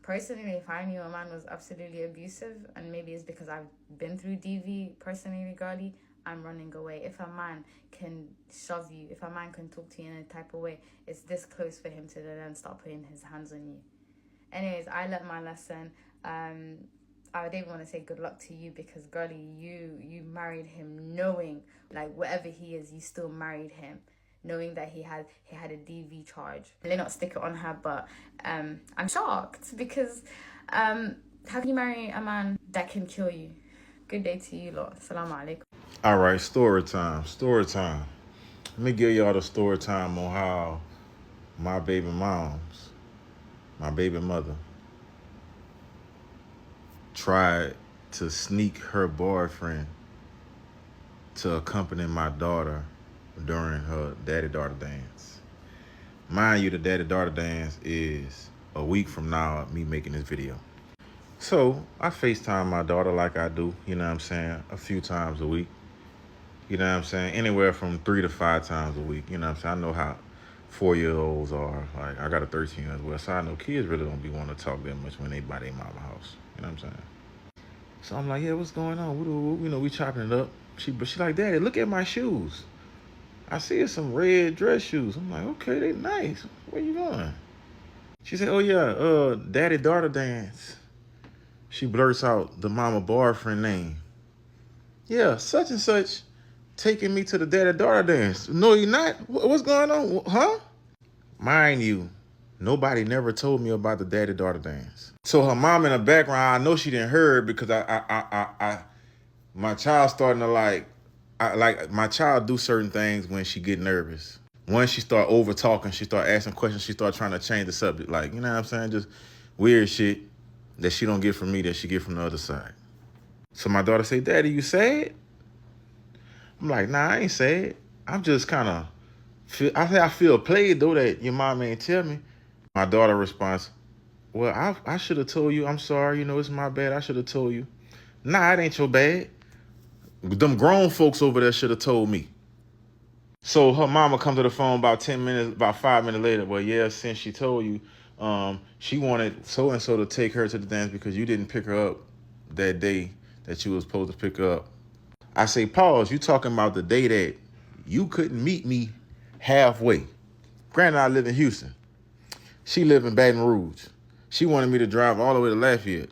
personally, if I knew a man was absolutely abusive, and maybe it's because I've been through DV, personally, girly, I'm running away. If a man can shove you, if a man can talk to you in a type of way, it's this close for him to then start putting his hands on you. Anyways, I learned my lesson. I didn't want to say good luck to you, because girly, you married him knowing, like, whatever he is, you still married him, knowing that he had a DV charge. Let not stick it on her, but I'm shocked, because how can you marry a man that can kill you? Good day to you lot. Assalamu alaikum. All right, story time. Let me give y'all the story time on how my baby mother, tried to sneak her boyfriend to accompany my daughter during her daddy-daughter dance. Mind you, the daddy-daughter dance is a week from now of me making this video. So I FaceTime my daughter like I do, you know what I'm saying, a few times a week. You know what I'm saying? Anywhere from 3 to 5 times a week. You know what I'm saying? I know how 4-year-olds are. Like, I got a 13 as well. So I know kids really don't be wanting to talk that much when they by their mama house. You know what I'm saying? So I'm like, yeah, what's going on? You know, we chopping it up. She like, Daddy, look at my shoes. I see some red dress shoes. I'm like, okay, they nice. Where you going? She said, oh yeah, daddy-daughter dance. She blurts out the mama boyfriend name. Yeah, such and such taking me to the daddy-daughter dance. No, you're not? What's going on? Huh? Mind you, nobody never told me about the daddy-daughter dance. So her mom in the background, I know she didn't hear it, because my child starting to like like my child do certain things when she get nervous. Once she start over talking, she start asking questions, she start trying to change the subject. Like, you know what I'm saying? Just weird shit that she don't get from me that she get from the other side. So my daughter say, Daddy, you sad? I'm like, nah, I ain't sad. I'm just kind of, I feel played though that your mom ain't tell me. My daughter responds, well, I should have told you. I'm sorry. You know, it's my bad. I should have told you. Nah, it ain't your bad. Them grown folks over there should have told me. So her mama come to the phone about 10 minutes, about 5 minutes later. Well, yeah, since she told you, she wanted so-and-so to take her to the dance because you didn't pick her up that day that you was supposed to pick her up. I say, pause, you talking about the day that you couldn't meet me halfway. Granted, I live in Houston. She live in Baton Rouge. She wanted me to drive all the way to Lafayette.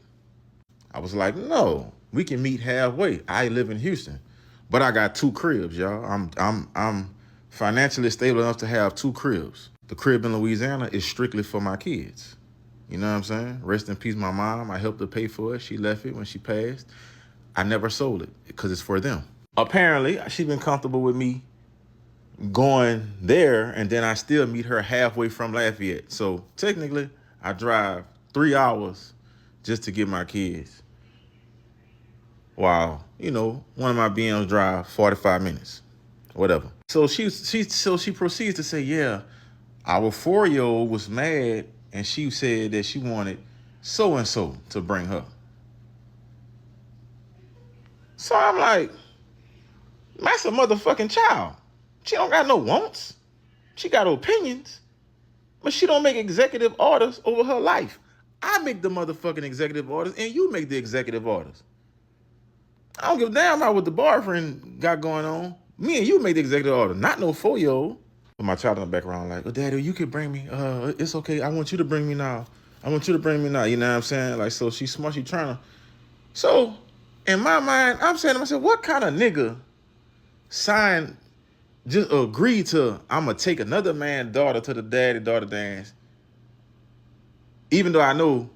I was like, no, we can meet halfway. I live in Houston, but I got 2 cribs, y'all. I'm financially stable enough to have 2 cribs. The crib in Louisiana is strictly for my kids. You know what I'm saying? Rest in peace, my mom. I helped her pay for it. She left it when she passed. I never sold it because it's for them. Apparently, she been comfortable with me going there, and then I still meet her halfway from Lafayette. So technically, I drive 3 hours just to get my kids. While, you know, one of my BMs drive 45 minutes, whatever. So she proceeds to say, yeah, our 4-year-old was mad and she said that she wanted so-and-so to bring her. So I'm like, that's a motherfucking child. She don't got no wants. She got opinions, but she don't make executive orders over her life. I make the motherfucking executive orders and you make the executive orders. I don't give a damn about what the boyfriend got going on. Me and you make the executive order, not no 4-year-old. But my child in the background like, oh, Daddy, you could bring me. It's okay. I want you to bring me now. I want you to bring me now. You know what I'm saying? Like, so she's smart. She trying to. So, in my mind, I'm saying to myself, what kind of nigga signed, just agreed to, I'm going to take another man's daughter to the daddy-daughter dance, even though I know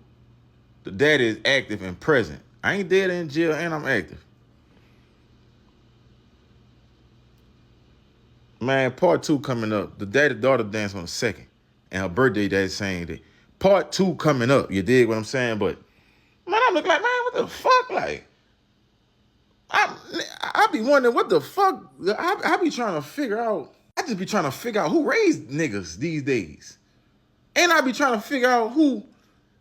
the daddy is active and present. I ain't dead in jail and I'm active. Man, part 2 coming up. The daddy-daughter dance on the 2nd. And her birthday that same day. Part 2 coming up. You dig what I'm saying? But, man, I'm looking like, man, what the fuck? Like, I be wondering what the fuck. I be trying to figure out. I just be trying to figure out who raised niggas these days. And I be trying to figure out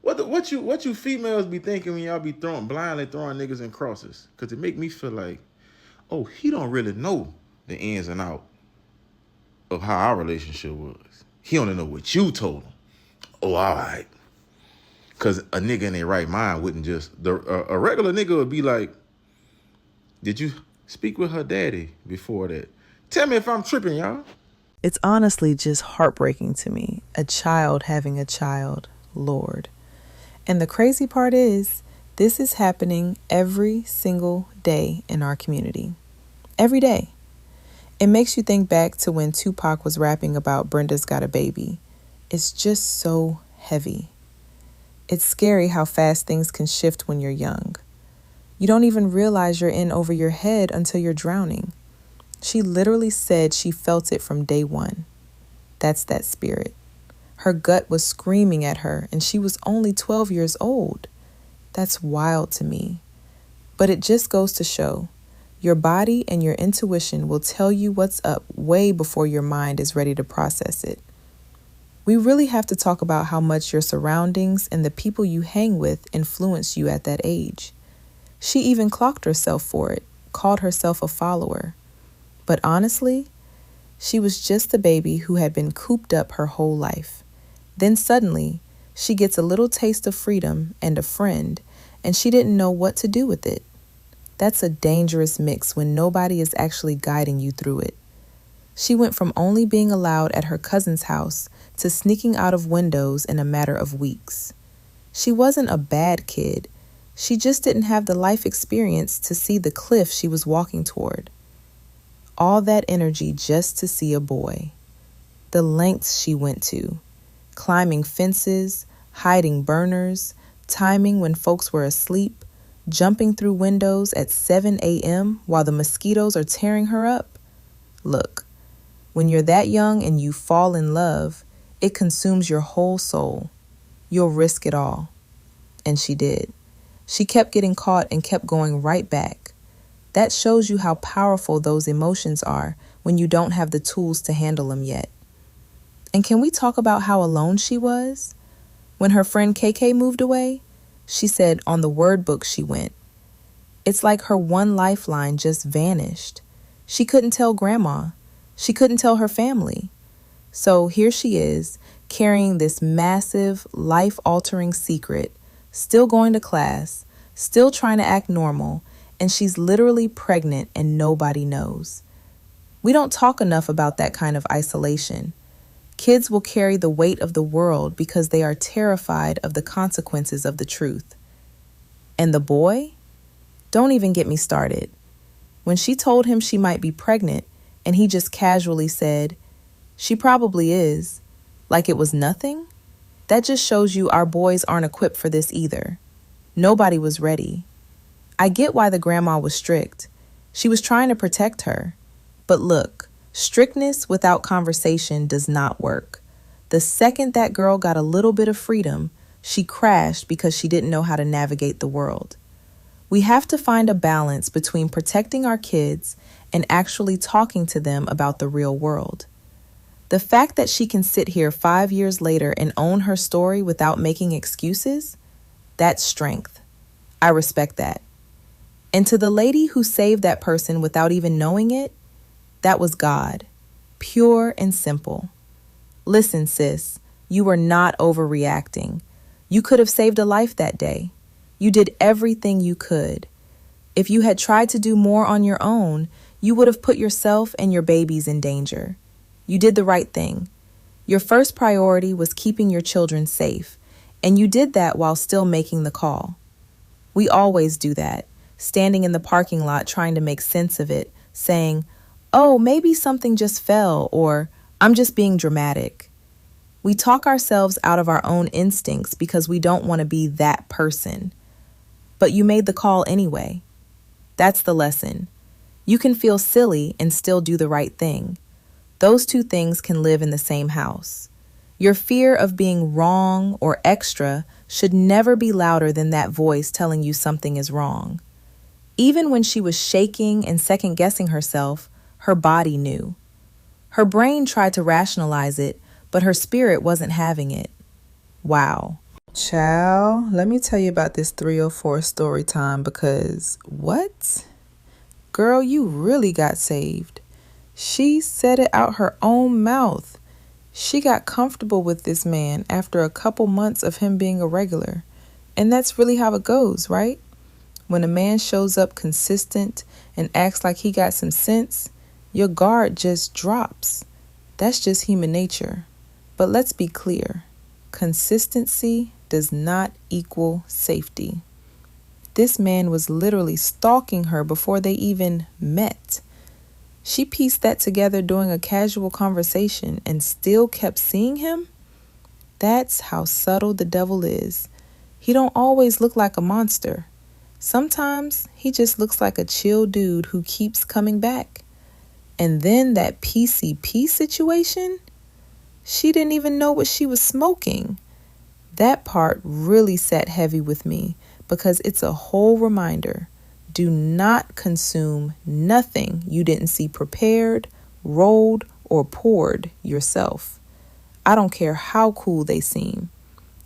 what you females be thinking when y'all be blindly throwing niggas in crosses. Because it make me feel like, oh, he don't really know the ins and outs of how our relationship was. He only know what you told him. Oh, all right. Because a nigga in their right mind wouldn't just... A regular nigga would be like, did you speak with her daddy before that? Tell me if I'm tripping, y'all. It's honestly just heartbreaking to me. A child having a child. Lord. And the crazy part is, this is happening every single day in our community. Every day. It makes you think back to when Tupac was rapping about Brenda's got a baby. It's just so heavy. It's scary how fast things can shift when you're young. You don't even realize you're in over your head until you're drowning. She literally said she felt it from day one. That's that spirit. Her gut was screaming at her, and she was only 12 years old. That's wild to me. But it just goes to show, your body and your intuition will tell you what's up way before your mind is ready to process it. We really have to talk about how much your surroundings and the people you hang with influence you at that age. She even clocked herself for it, called herself a follower. But honestly, she was just a baby who had been cooped up her whole life. Then suddenly, she gets a little taste of freedom and a friend, and she didn't know what to do with it. That's a dangerous mix when nobody is actually guiding you through it. She went from only being allowed at her cousin's house to sneaking out of windows in a matter of weeks. She wasn't a bad kid. She just didn't have the life experience to see the cliff she was walking toward. All that energy just to see a boy. The lengths she went to. Climbing fences, hiding burners, timing when folks were asleep, jumping through windows at 7 a.m. while the mosquitoes are tearing her up? Look, when you're that young and you fall in love, it consumes your whole soul. You'll risk it all. And she did. She kept getting caught and kept going right back. That shows you how powerful those emotions are when you don't have the tools to handle them yet. And can we talk about how alone she was? When her friend KK moved away, she said on the word book she went. It's like her one lifeline just vanished. She couldn't tell grandma. She couldn't tell her family. So here she is, carrying this massive, life-altering secret, still going to class, still trying to act normal, and she's literally pregnant and nobody knows. We don't talk enough about that kind of isolation. Kids will carry the weight of the world because they are terrified of the consequences of the truth. And the boy? Don't even get me started. When she told him she might be pregnant, and he just casually said, "She probably is," like it was nothing, that just shows you our boys aren't equipped for this either. Nobody was ready. I get why the grandma was strict. She was trying to protect her. But look, strictness without conversation does not work. The second that girl got a little bit of freedom, she crashed because she didn't know how to navigate the world. We have to find a balance between protecting our kids and actually talking to them about the real world. The fact that she can sit here 5 years later and own her story without making excuses, that's strength. I respect that. And to the lady who saved that person without even knowing it, that was God, pure and simple. Listen, sis, you were not overreacting. You could have saved a life that day. You did everything you could. If you had tried to do more on your own, you would have put yourself and your babies in danger. You did the right thing. Your first priority was keeping your children safe, and you did that while still making the call. We always do that, standing in the parking lot trying to make sense of it, saying, "Oh, maybe something just fell," or "I'm just being dramatic." We talk ourselves out of our own instincts because we don't want to be that person. But you made the call anyway. That's the lesson. You can feel silly and still do the right thing. Those two things can live in the same house. Your fear of being wrong or extra should never be louder than that voice telling you something is wrong. Even when she was shaking and second-guessing herself, her body knew. Her brain tried to rationalize it, but her spirit wasn't having it. Wow. Child, let me tell you about this 304 story time because what? Girl, you really got saved. She said it out her own mouth. She got comfortable with this man after a couple months of him being a regular. And that's really how it goes, right? When a man shows up consistent and acts like he got some sense, your guard just drops. That's just human nature. But let's be clear. Consistency does not equal safety. This man was literally stalking her before they even met. She pieced that together during a casual conversation and still kept seeing him? That's how subtle the devil is. He don't always look like a monster. Sometimes he just looks like a chill dude who keeps coming back. And then that PCP situation? She didn't even know what she was smoking. That part really sat heavy with me because it's a whole reminder. Do not consume nothing you didn't see prepared, rolled, or poured yourself. I don't care how cool they seem.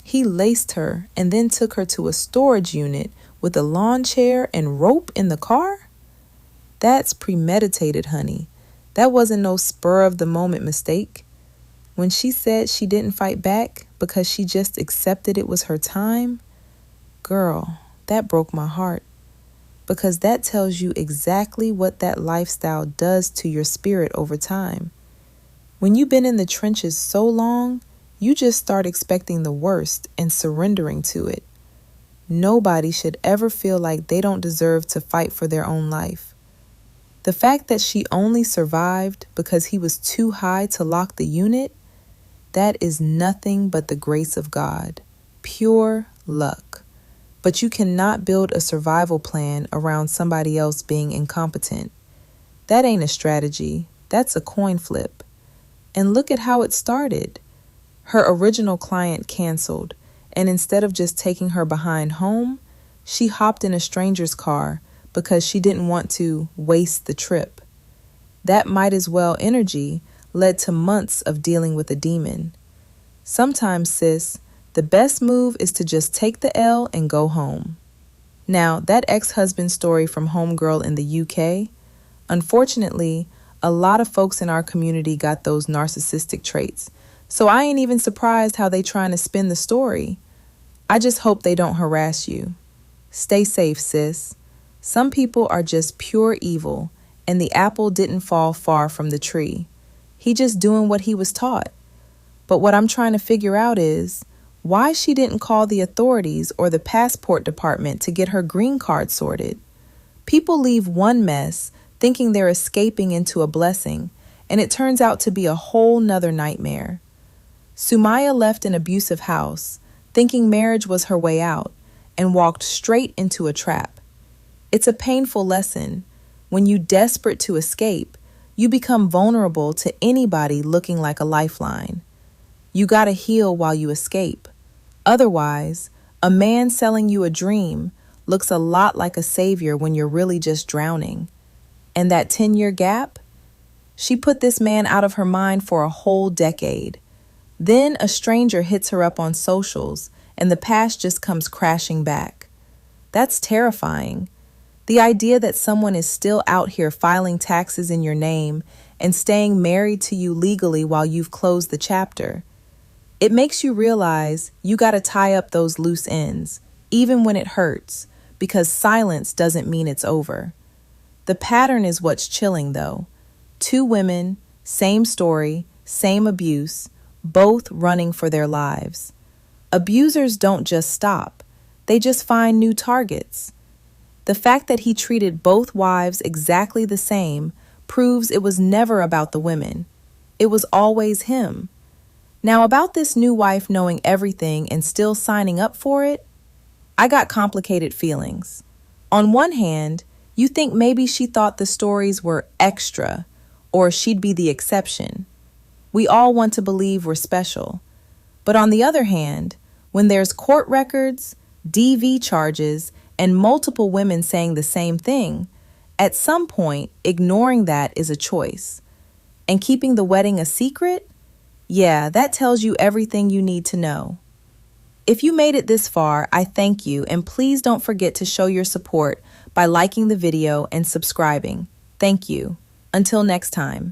He laced her and then took her to a storage unit with a lawn chair and rope in the car? That's premeditated, honey. That wasn't no spur of the moment mistake. When she said she didn't fight back because she just accepted it was her time, girl, that broke my heart. Because that tells you exactly what that lifestyle does to your spirit over time. When you've been in the trenches so long, you just start expecting the worst and surrendering to it. Nobody should ever feel like they don't deserve to fight for their own life. The fact that she only survived because he was too high to lock the unit, that is nothing but the grace of God. Pure luck. but you cannot build a survival plan around somebody else being incompetent. That ain't a strategy, that's a coin flip. And look at how it started. Her original client canceled, and instead of just taking her behind home, she hopped in a stranger's car because she didn't want to waste the trip. That might as well energy led to months of dealing with a demon. Sometimes, sis, the best move is to just take the L and go home. Now, that ex-husband story from Homegirl in the UK, unfortunately, a lot of folks in our community got those narcissistic traits, so I ain't even surprised how they trying to spin the story. I just hope they don't harass you. Stay safe, sis. Some people are just pure evil, and the apple didn't fall far from the tree. He just doing what he was taught. But what I'm trying to figure out is why she didn't call the authorities or the passport department to get her green card sorted. People leave one mess thinking they're escaping into a blessing, and it turns out to be a whole nother nightmare. Sumaya left an abusive house, thinking marriage was her way out, and walked straight into a trap. It's a painful lesson. When you desperate to escape, you become vulnerable to anybody looking like a lifeline. You gotta heal while you escape. Otherwise, a man selling you a dream looks a lot like a savior when you're really just drowning. And that 10-year gap? She put this man out of her mind for a whole decade. Then a stranger hits her up on socials, and the past just comes crashing back. That's terrifying. The idea that someone is still out here filing taxes in your name and staying married to you legally while you've closed the chapter. It makes you realize you gotta tie up those loose ends, even when it hurts, because silence doesn't mean it's over. The pattern is what's chilling, though. 2 women, same story, same abuse, both running for their lives. Abusers don't just stop. They just find new targets. The fact that he treated both wives exactly the same proves it was never about the women. It was always him. Now, about this new wife knowing everything and still signing up for it, I got complicated feelings. On one hand, you think maybe she thought the stories were extra, or she'd be the exception. We all want to believe we're special. But on the other hand, when there's court records, DV charges, and multiple women saying the same thing, at some point, ignoring that is a choice. And keeping the wedding a secret? Yeah, that tells you everything you need to know. If you made it this far, I thank you, and please don't forget to show your support by liking the video and subscribing. Thank you. Until next time.